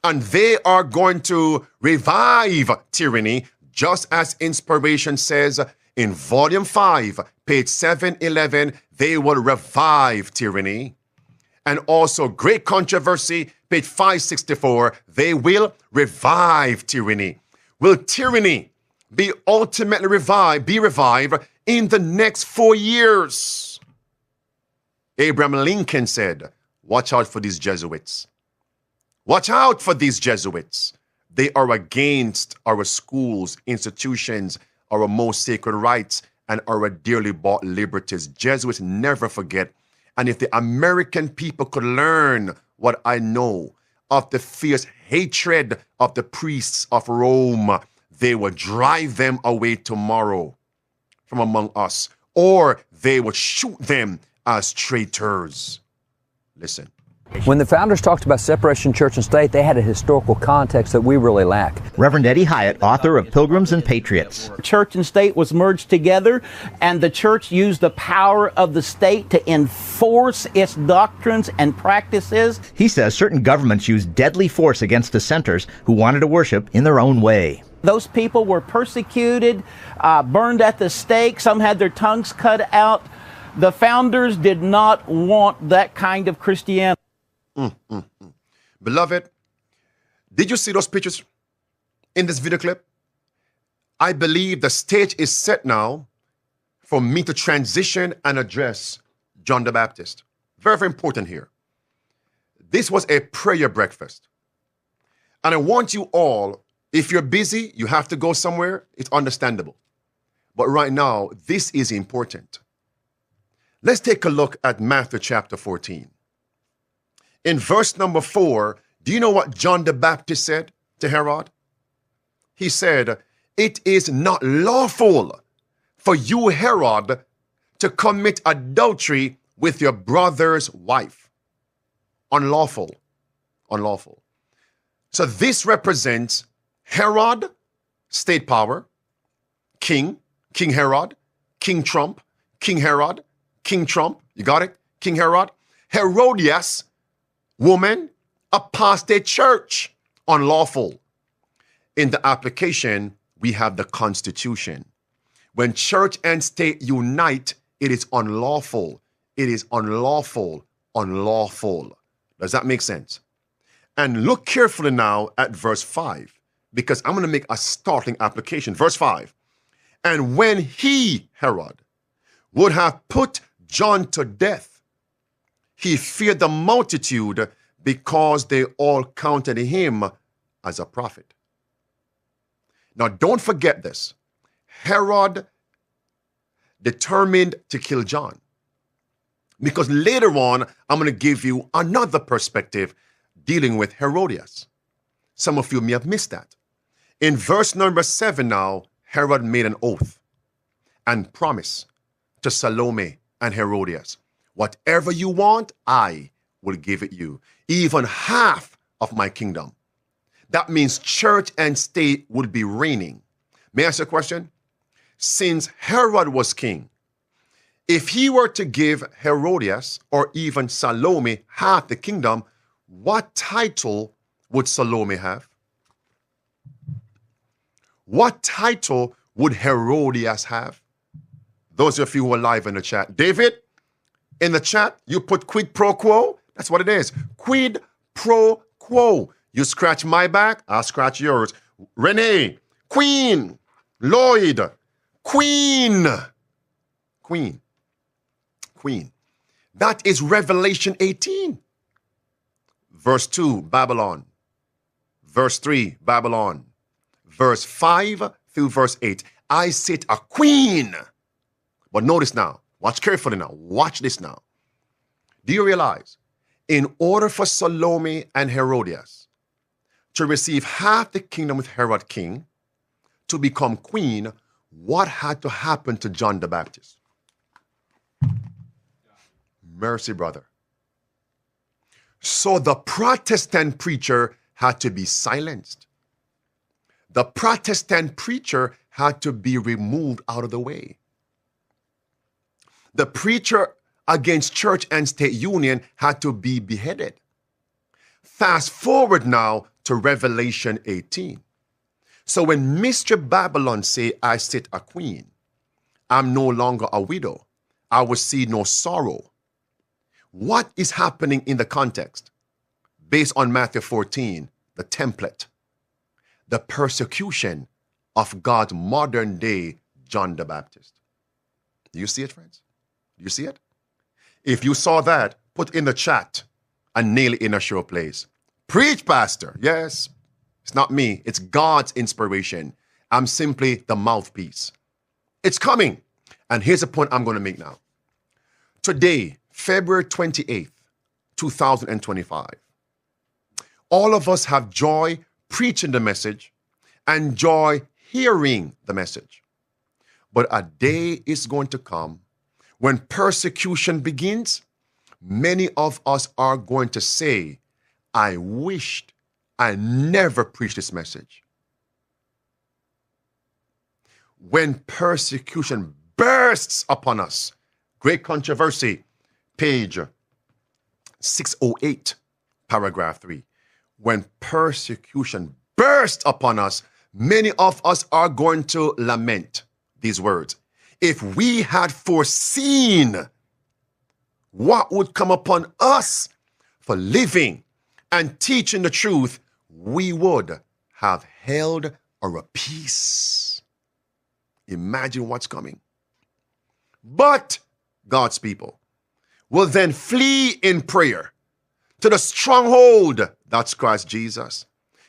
and they are going to revive tyranny, just as inspiration says in volume 5, page 711, they will revive tyranny. And also Great Controversy, page 564, they will revive tyranny. Will tyranny be ultimately revived in the next 4 years? Abraham Lincoln said, watch out for these Jesuits. Watch out for these Jesuits. They are against our schools, institutions, our most sacred rights, and our dearly bought liberties. Jesuits never forget. And if the American people could learn what I know of the fierce hatred of the priests of Rome, they would drive them away tomorrow from among us, or they would shoot them as traitors. Listen. When the founders talked about separation church and state, they had a historical context that we really lack. Reverend Eddie Hyatt, author of Pilgrims and Patriots. Church and state was merged together, and the church used the power of the state to enforce its doctrines and practices. He says certain governments used deadly force against dissenters who wanted to worship in their own way. Those people were persecuted, burned at the stake. Some had their tongues cut out. The founders did not want that kind of Christianity. Beloved, did you see those pictures in this video clip? I believe the stage is set now for me to transition and address John the Baptist. Very, very important here. This was a prayer breakfast. And I want you all, if you're busy, you have to go somewhere, it's understandable. But right now, this is important. Let's take a look at Matthew chapter 14. In verse number 4, do you know what John the Baptist said to Herod? He said, it is not lawful for you, Herod, to commit adultery with your brother's wife. Unlawful. Unlawful. So this represents Herod, state power, King Herod, King Trump, King Herod, King Trump, you got it? King Herod. Herodias, woman, apostate church, unlawful. In the application, we have the Constitution. When church and state unite, it is unlawful. It is unlawful, unlawful. Does that make sense? And look carefully now at verse 5, because I'm going to make a startling application. Verse 5. And when he, Herod, would have put John to death, he feared the multitude because they all counted him as a prophet. Now, don't forget this. Herod determined to kill John. Because later on, I'm going to give you another perspective dealing with Herodias. Some of you may have missed that. In verse number 7 now, Herod made an oath and promise to Salome and Herodias, whatever you want, I will give it you, even half of my kingdom. That means church and state would be reigning. May I ask you a question? Since Herod was king, if he were to give Herodias or even Salome half the kingdom, what title would Salome have? What title would Herodias have? Those of you who are live in the chat. David, in the chat, you put quid pro quo. That's what it is. Quid pro quo. You scratch my back, I'll scratch yours. Renee, Queen, Lloyd, Queen. Queen. Queen. That is Revelation 18. Verse 2, Babylon. Verse 3, Babylon. Verse 5 through verse 8. I sit a queen. But notice now, watch carefully now, watch this now. Do you realize, in order for Salome and Herodias to receive half the kingdom with Herod king, to become queen, what had to happen to John the Baptist? Mercy, brother. So the Protestant preacher had to be silenced. The Protestant preacher had to be removed out of the way. The preacher against church and state union had to be beheaded. Fast forward now to Revelation 18. So when Mr. Babylon say, I sit a queen, I'm no longer a widow, I will see no sorrow. What is happening in the context? Based on Matthew 14, the template, the persecution of God's modern day John the Baptist. Do you see it, friends? Do you see it? If you saw that, put in the chat and nail it in a sure place. Preach, Pastor. Yes, it's not me. It's God's inspiration. I'm simply the mouthpiece. It's coming. And here's a point I'm going to make now. Today, February 28th, 2025, all of us have joy preaching the message and joy hearing the message. But a day is going to come when persecution begins. Many of us are going to say, I wished I never preached this message. When persecution bursts upon us, great controversy, page 608, paragraph 3. When persecution bursts upon us, many of us are going to lament these words. If we had foreseen what would come upon us for living and teaching the truth, we would have held our peace. Imagine what's coming. But God's people will then flee in prayer to the stronghold, that's Christ Jesus.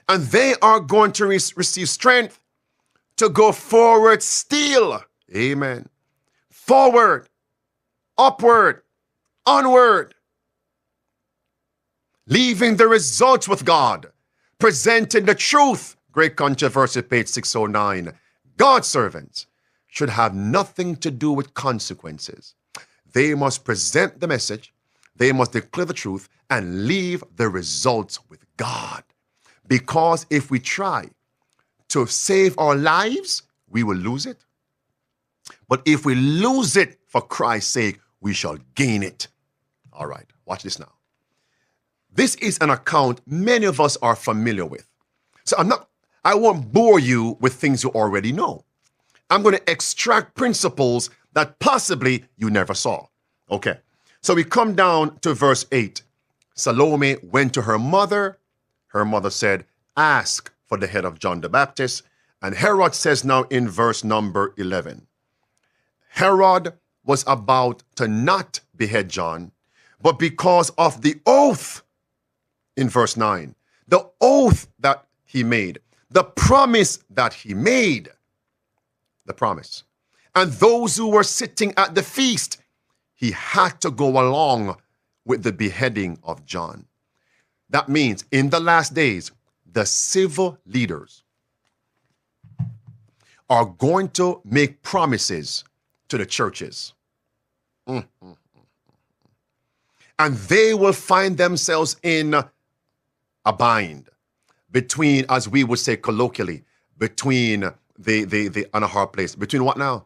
And they are going to receive strength to go forward still. Amen. Forward, upward, onward. Leaving the results with God, presenting the truth. Great controversy, page 609. God's servants should have nothing to do with consequences. They must present the message, they must declare the truth, and leave the results with God. Because if we try to save our lives, we will lose it. But if we lose it for Christ's sake, we shall gain it. All right, watch this now. This is an account many of us are familiar with. So I won't bore you with things you already know. I'm going to extract principles that possibly you never saw. Okay, so we come down to verse 8. Salome went to her mother. Her mother said, ask for the head of John the Baptist. And Herod says now in verse number 11, Herod was about to not behead John, but because of the oath in verse 9, the oath that he made, the promise that he made, the promise. And those who were sitting at the feast, he had to go along with the beheading of John. That means in the last days, the civil leaders are going to make promises to the churches. And they will find themselves in a bind between, as we would say colloquially, between on a hard place. Between what now?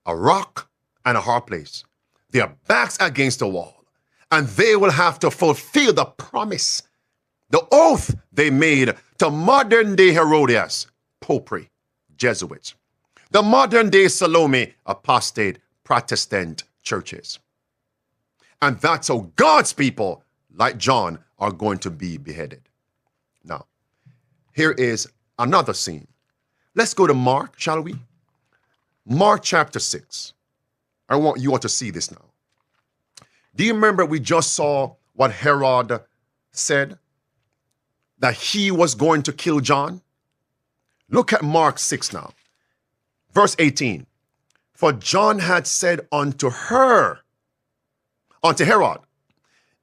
A rock and a hard place. Their backs against the wall. And they will have to fulfill the promise, the oath they made to modern day Herodias, popery, Jesuits, the modern day Salome, apostate, Protestant churches. And that's how God's people, like John, are going to be beheaded. Now, here is another scene. Let's go to Mark, shall we? Mark chapter 6. I want you all to see this now. Do you remember we just saw what Herod said? That he was going to kill John? Look at Mark 6 now. Verse 18. For John had said unto Herod,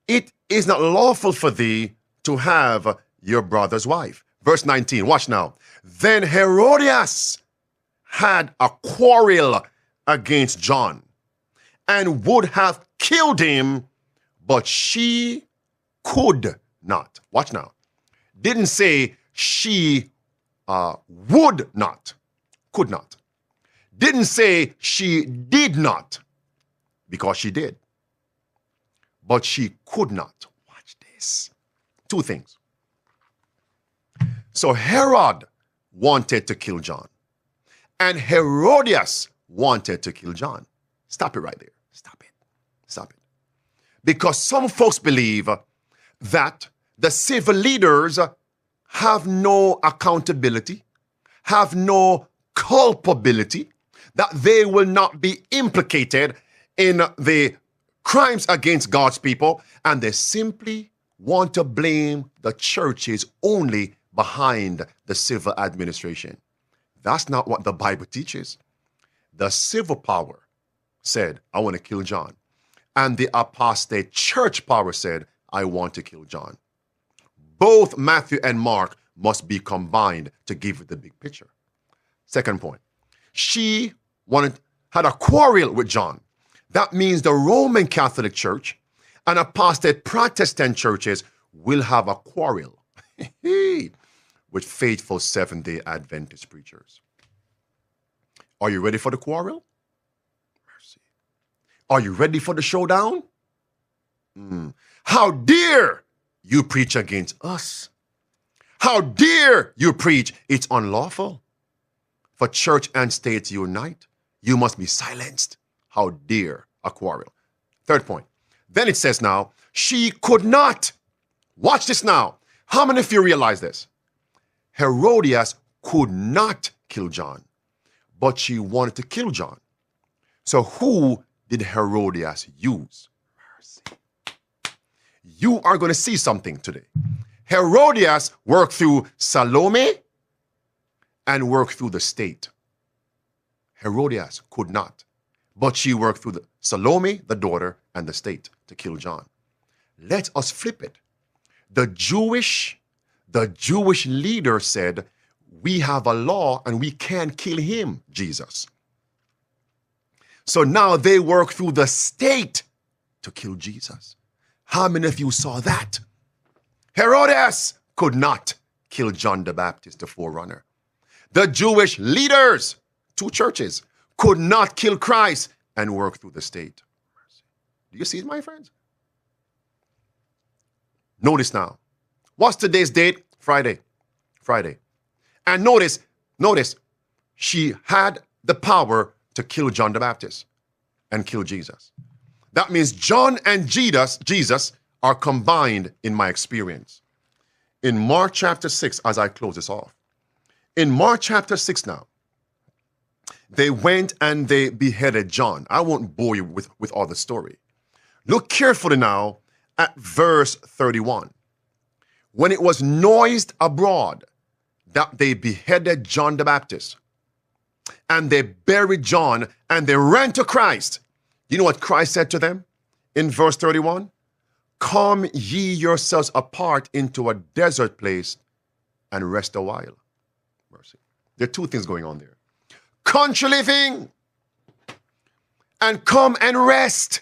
it is not lawful for thee to have your brother's wife. Verse 19, watch now. Then Herodias had a quarrel against John and would have killed him, but she could not. Watch now. Didn't say she would not, could not. Didn't say she did not, because she did. But she could not. Watch this. Two things. So Herod wanted to kill John, and Herodias wanted to kill John. Stop it right there. Stop it. Stop it. Because some folks believe that the civil leaders have no accountability, have no culpability, that they will not be implicated in the crimes against God's people, and they simply want to blame the churches only behind the civil administration. That's not what the Bible teaches. The civil power said, I want to kill John. And the apostate church power said, I want to kill John. Both Matthew and Mark must be combined to give you the big picture. Second point, she had a quarrel with John. That means the Roman Catholic Church and apostate Protestant churches will have a quarrel with faithful Seventh-day Adventist preachers. Are you ready for the quarrel? Mercy. Are you ready for the showdown? How dare you preach against us? How dare you preach it's unlawful for church and state to unite? You must be silenced. How dare a quarrel? Third point. Then it says now, she could not. Watch this now. How many of you realize this? Herodias could not kill John, but she wanted to kill John. So who did Herodias use? Mercy. You are going to see something today. Herodias worked through Salome and worked through the state. Herodias could not, but she worked through Salome, the daughter, and the state to kill John. Let us flip it. The Jewish leader said, we have a law and we can't kill him, Jesus. So now they work through the state to kill Jesus. How many of you saw that? Herodias could not kill John the Baptist, the forerunner. The Jewish leaders, two churches, could not kill Christ and work through the state. Do you see it, my friends? Notice now. What's today's date? Friday. And notice, she had the power to kill John the Baptist and kill Jesus. That means John and Jesus are combined in my experience. in Mark chapter 6, as I close this off. In Mark chapter 6 now, they went and they beheaded John. I won't bore you with all the story. Look carefully now at verse 31. When it was noised abroad that they beheaded John the Baptist, and they buried John, and they ran to Christ. You know what Christ said to them in verse 31? Come ye yourselves apart into a desert place and rest a while. Mercy. There are two things going on there. Country living and come and rest.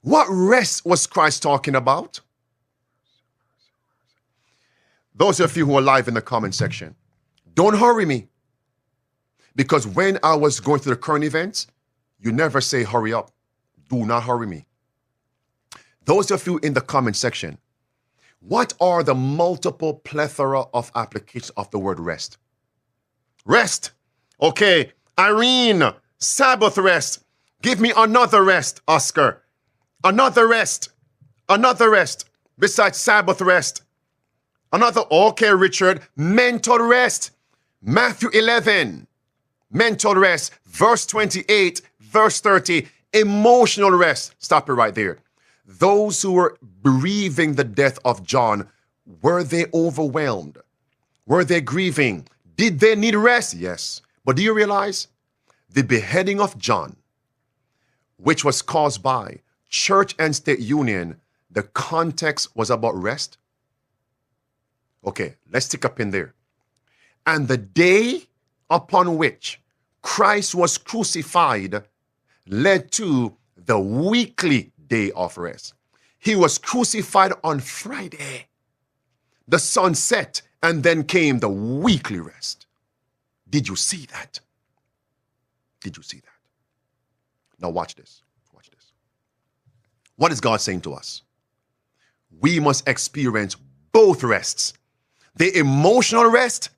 What rest was Christ talking about? Those of you who are live in the comment section, don't hurry me. Because when I was going through the current events, you never say hurry up. Do not hurry me. Those of you in the comment section, what are the multiple plethora of applications of the word rest? Rest. Okay, Irene, Sabbath rest. Give me another rest, Oscar. Another rest. Another rest besides Sabbath rest. Another, okay, Richard, mental rest. Matthew 11, mental rest. Verse 28, verse 30, emotional rest. Stop it right there. Those who were bereaving the death of John, were they overwhelmed? Were they grieving? Did they need rest? Yes. But do you realize the beheading of John, which was caused by church and state union, the context was about rest? Okay, let's stick a pin there. And the day upon which Christ was crucified led to the weekly day of rest. He was crucified on Friday. The sun set, and then came the weekly rest. Did you see that? Did you see that? Now watch this. Watch this. What is God saying to us? We must experience both rests. The emotional rest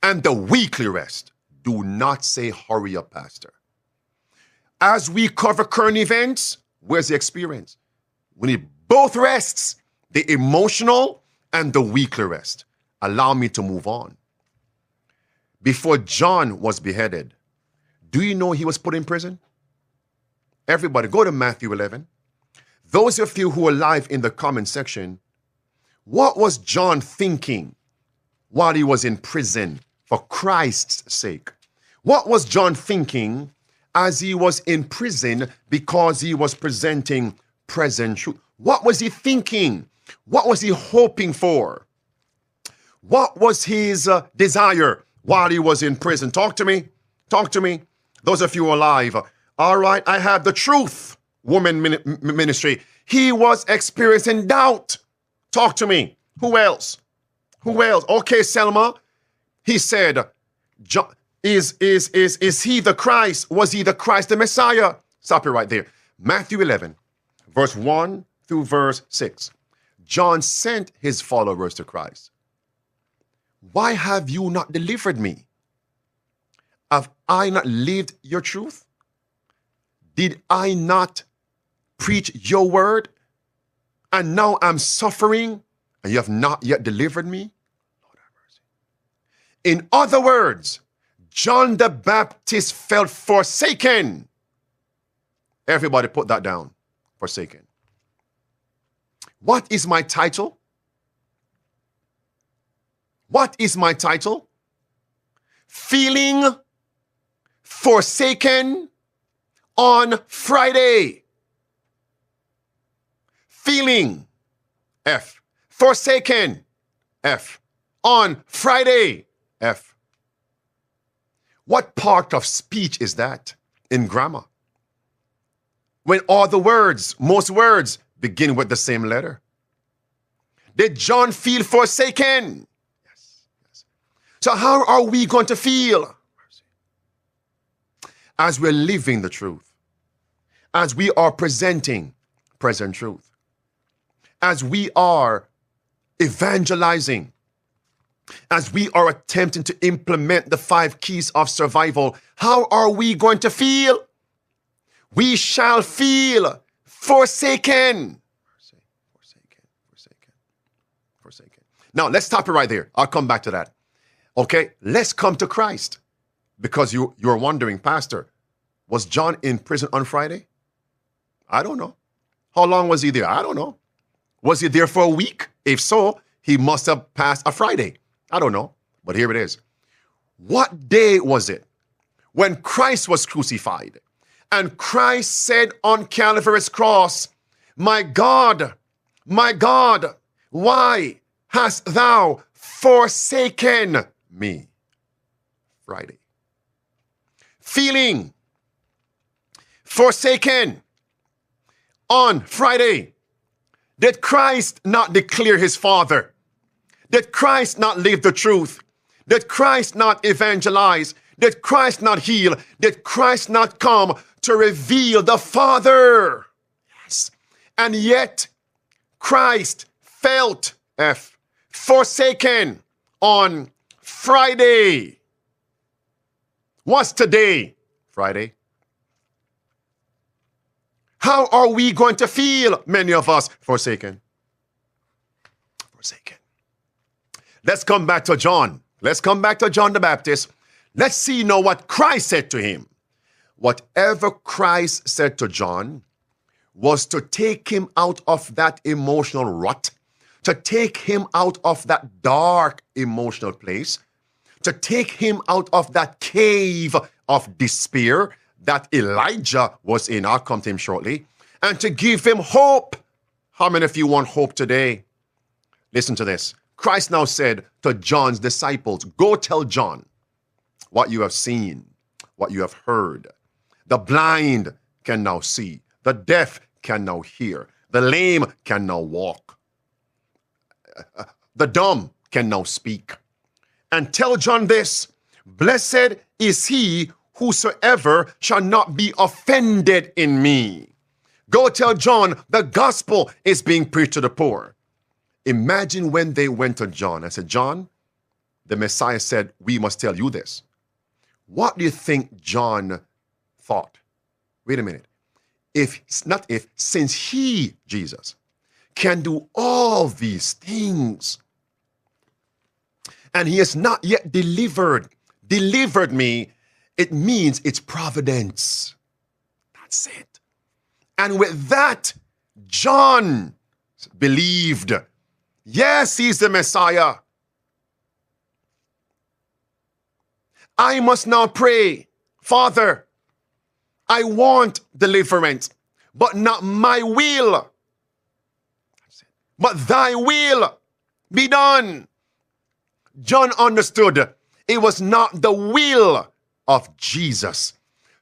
and the weekly rest. Do not say hurry up, Pastor. As we cover current events, where's the experience? We need both rests, the emotional and the weekly rest. Allow me to move on. Before John was beheaded, do you know he was put in prison? Everybody, go to Matthew 11. Those of you who are live in the comment section, what was John thinking while he was in prison for Christ's sake? What was John thinking as he was in prison because he was presenting present truth? What was he thinking? What was he hoping for? What was his desire while he was in prison? Talk to me. Talk to me. Those of you alive. All right, I have the truth woman ministry. He was experiencing doubt. Talk to me. Who else? Who else? Okay, Selma. He said, is he the Christ? Was he the Christ, the Messiah? Stop it right there. Matthew 11, verse 1 through verse 6. John sent his followers to Christ. Why have you not delivered me? Have I not lived your truth? Did I not preach your word? And now I'm suffering and you have not yet delivered me? Lord have mercy. In other words, John the Baptist felt forsaken. Everybody put that down. Forsaken. What is my title? What is my title? Feeling forsaken on Friday. Feeling, F. Forsaken, F. On Friday, F. What part of speech is that in grammar? When all the words, most words, begin with the same letter. Did John feel forsaken? Yes, yes. So how are we going to feel? As we're living the truth, as we are presenting present truth, as we are evangelizing, as we are attempting to implement the 5 keys of survival, how are we going to feel? We shall feel forsaken. Forsaken. Now, let's stop it right there. I'll come back to that. Okay, let's come to Christ. Because you're wondering, Pastor, was John in prison on Friday? I don't know. How long was he there? I don't know. Was he there for a week? If so, he must have passed a Friday. I don't know. But here it is. What day was it when Christ was crucified? And Christ said on Calvary's cross, my God, why hast thou forsaken me? Friday. Feeling forsaken on Friday. Did Christ not declare his Father? Did Christ not live the truth? Did Christ not evangelize? Did Christ not heal? Did Christ not come to reveal the Father? Yes. And yet, Christ felt forsaken on Friday. What's today? Friday. How are we going to feel, many of us, forsaken? Forsaken. Let's come back to John. Let's come back to John the Baptist. Let's see now what Christ said to him. Whatever Christ said to John was to take him out of that emotional rut, to take him out of that dark emotional place, to take him out of that cave of despair that Elijah was in. I'll come to him shortly. And to give him hope. How many of you want hope today? Listen to this. Christ now said to John's disciples, go tell John what you have seen, what you have heard. The blind can now see. The deaf can now hear. The lame can now walk. The dumb can now speak. And tell John this, blessed is he whosoever shall not be offended in me. Go tell John the gospel is being preached to the poor. Imagine when they went to John and said, John, the Messiah said, we must tell you this. What do you think John thought? Wait a minute. Since he, Jesus, can do all these things, and he has not yet delivered me, it means it's providence. That's it. And with that, John believed. Yes, he's the Messiah. I must now pray, Father, I want deliverance, but not my will, but thy will be done. John understood it was not the will of Jesus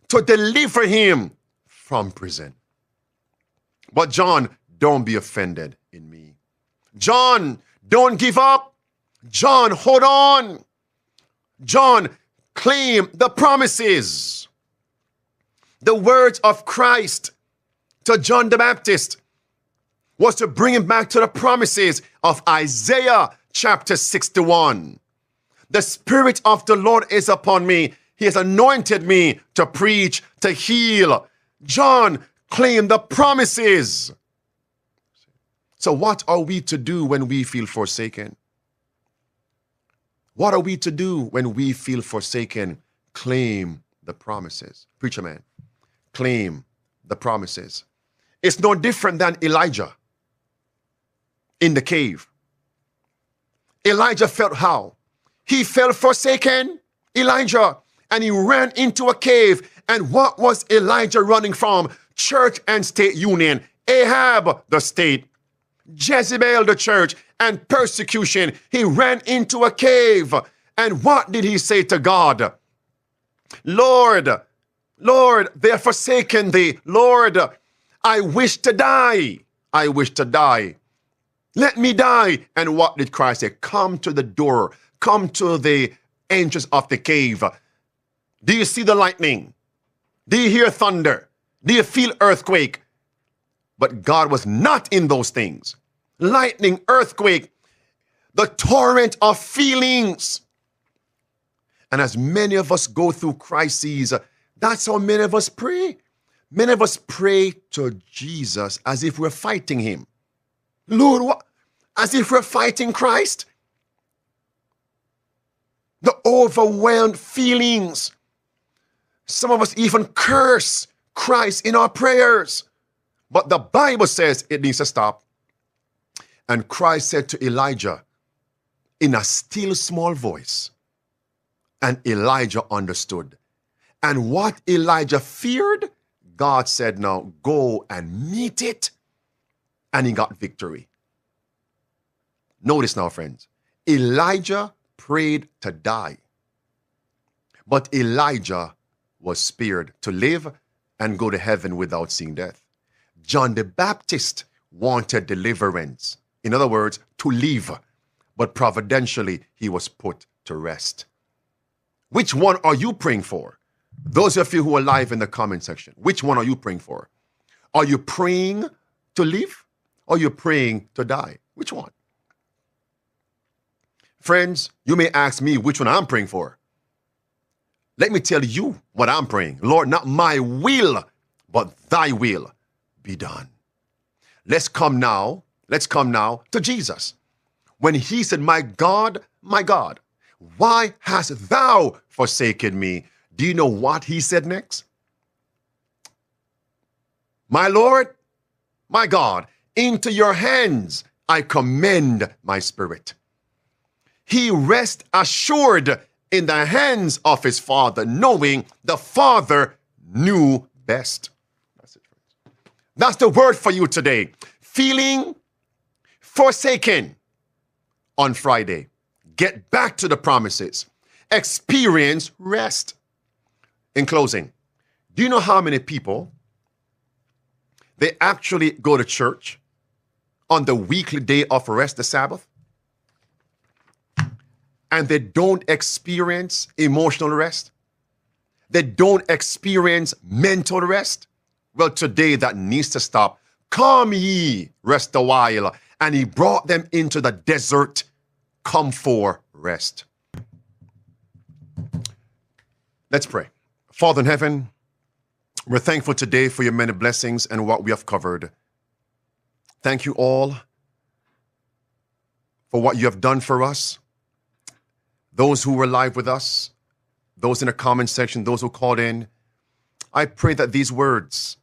to deliver him from prison. But John, don't be offended in me. John, don't give up. John, hold on. John, claim the promises. The words of Christ to John the Baptist was to bring him back to the promises of Isaiah chapter 61. The Spirit of the Lord is upon me. He has anointed me to preach, to heal. John, claim the promises. So what are we to do when we feel forsaken? What are we to do when we feel forsaken? Claim the promises. Preacher man, claim the promises. It's no different than Elijah in the cave. Elijah felt how? He felt forsaken, Elijah, and he ran into a cave. And what was Elijah running from? Church and state union. Ahab, the state. Jezebel, the church, and persecution. He ran into a cave. And what did he say to God? Lord, they have forsaken thee. Lord, I wish to die. I wish to die. Let me die. And what did Christ say? Come to the door. Come to the entrance of the cave. Do you see the lightning? Do you hear thunder? Do you feel earthquake? But God was not in those things. Lightning, earthquake, the torrent of feelings. And as many of us go through crises, that's how many of us pray. Many of us pray to Jesus as if we're fighting him. Lord, what? As if we're fighting Christ? the overwhelmed feelings. Some of us even curse Christ in our prayers. But the Bible says it needs to stop. And Christ said to Elijah in a still small voice, and Elijah understood. And what Elijah feared, God said, now go and meet it. And he got victory. Notice now, friends, Elijah prayed to die. But Elijah was spared to live and go to heaven without seeing death. John the Baptist wanted deliverance. In other words, to live. But providentially, he was put to rest. Which one are you praying for? Those of you who are live in the comment section, which one are you praying for? Are you praying to live? Or are you praying to die? Which one? Friends, you may ask me which one I'm praying for. Let me tell you what I'm praying. Lord, not my will, but thy will be done. Let's come now to Jesus. When he said, my God, why hast thou forsaken me? Do you know what he said next? My Lord, my God, into your hands I commend my spirit. He rests assured in the hands of his Father, knowing the Father knew best. That's it, friends. That's the word for you today. Feeling forsaken on Friday. Get back to the promises. Experience rest. In closing, do you know how many people, they actually go to church on the weekly day of rest, the Sabbath, and they don't experience emotional rest? They don't experience mental rest? Well, today that needs to stop. Come ye, rest a while. And he brought them into the desert. Come for rest. Let's pray. Father in heaven, we're thankful today for your many blessings and what we have covered. Thank you all for what you have done for us. Those who were live with us, those in the comment section, those who called in, I pray that these words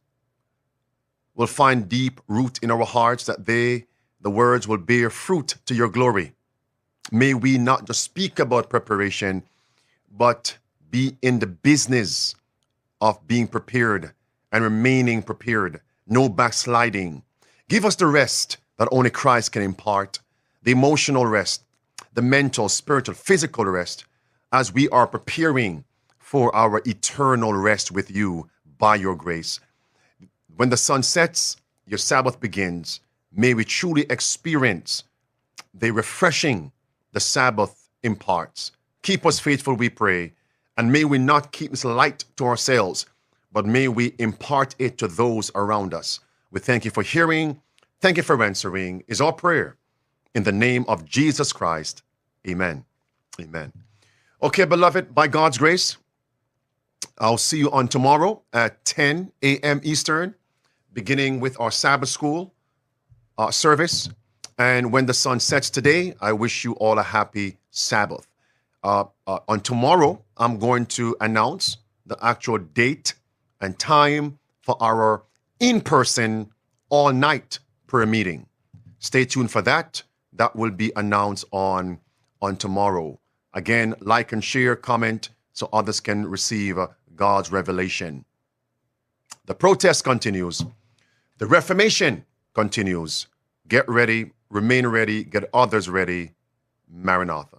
will find deep root in our hearts, that the words will bear fruit to your glory. May we not just speak about preparation, but be in the business of being prepared and remaining prepared. No backsliding. Give us the rest that only Christ can impart, the emotional rest, the mental, spiritual, physical rest, as we are preparing for our eternal rest with you by your grace. When the sun sets, your Sabbath begins. May we truly experience the refreshing the Sabbath imparts. Keep us faithful, we pray, and may we not keep this light to ourselves, but may we impart it to those around us. We thank you for hearing. Thank you for answering, is our prayer. In the name of Jesus Christ, amen. Amen. Okay, beloved, by God's grace, I'll see you on tomorrow at 10 a.m. Eastern, beginning with our Sabbath school service. And when the sun sets today, I wish you all a happy Sabbath. On tomorrow, I'm going to announce the actual date and time for our in-person all-night prayer meeting. Stay tuned for that. That will be announced on tomorrow. Again, like and share, comment, so others can receive God's revelation. The protest continues. The Reformation continues. Get ready, remain ready, get others ready. Maranatha.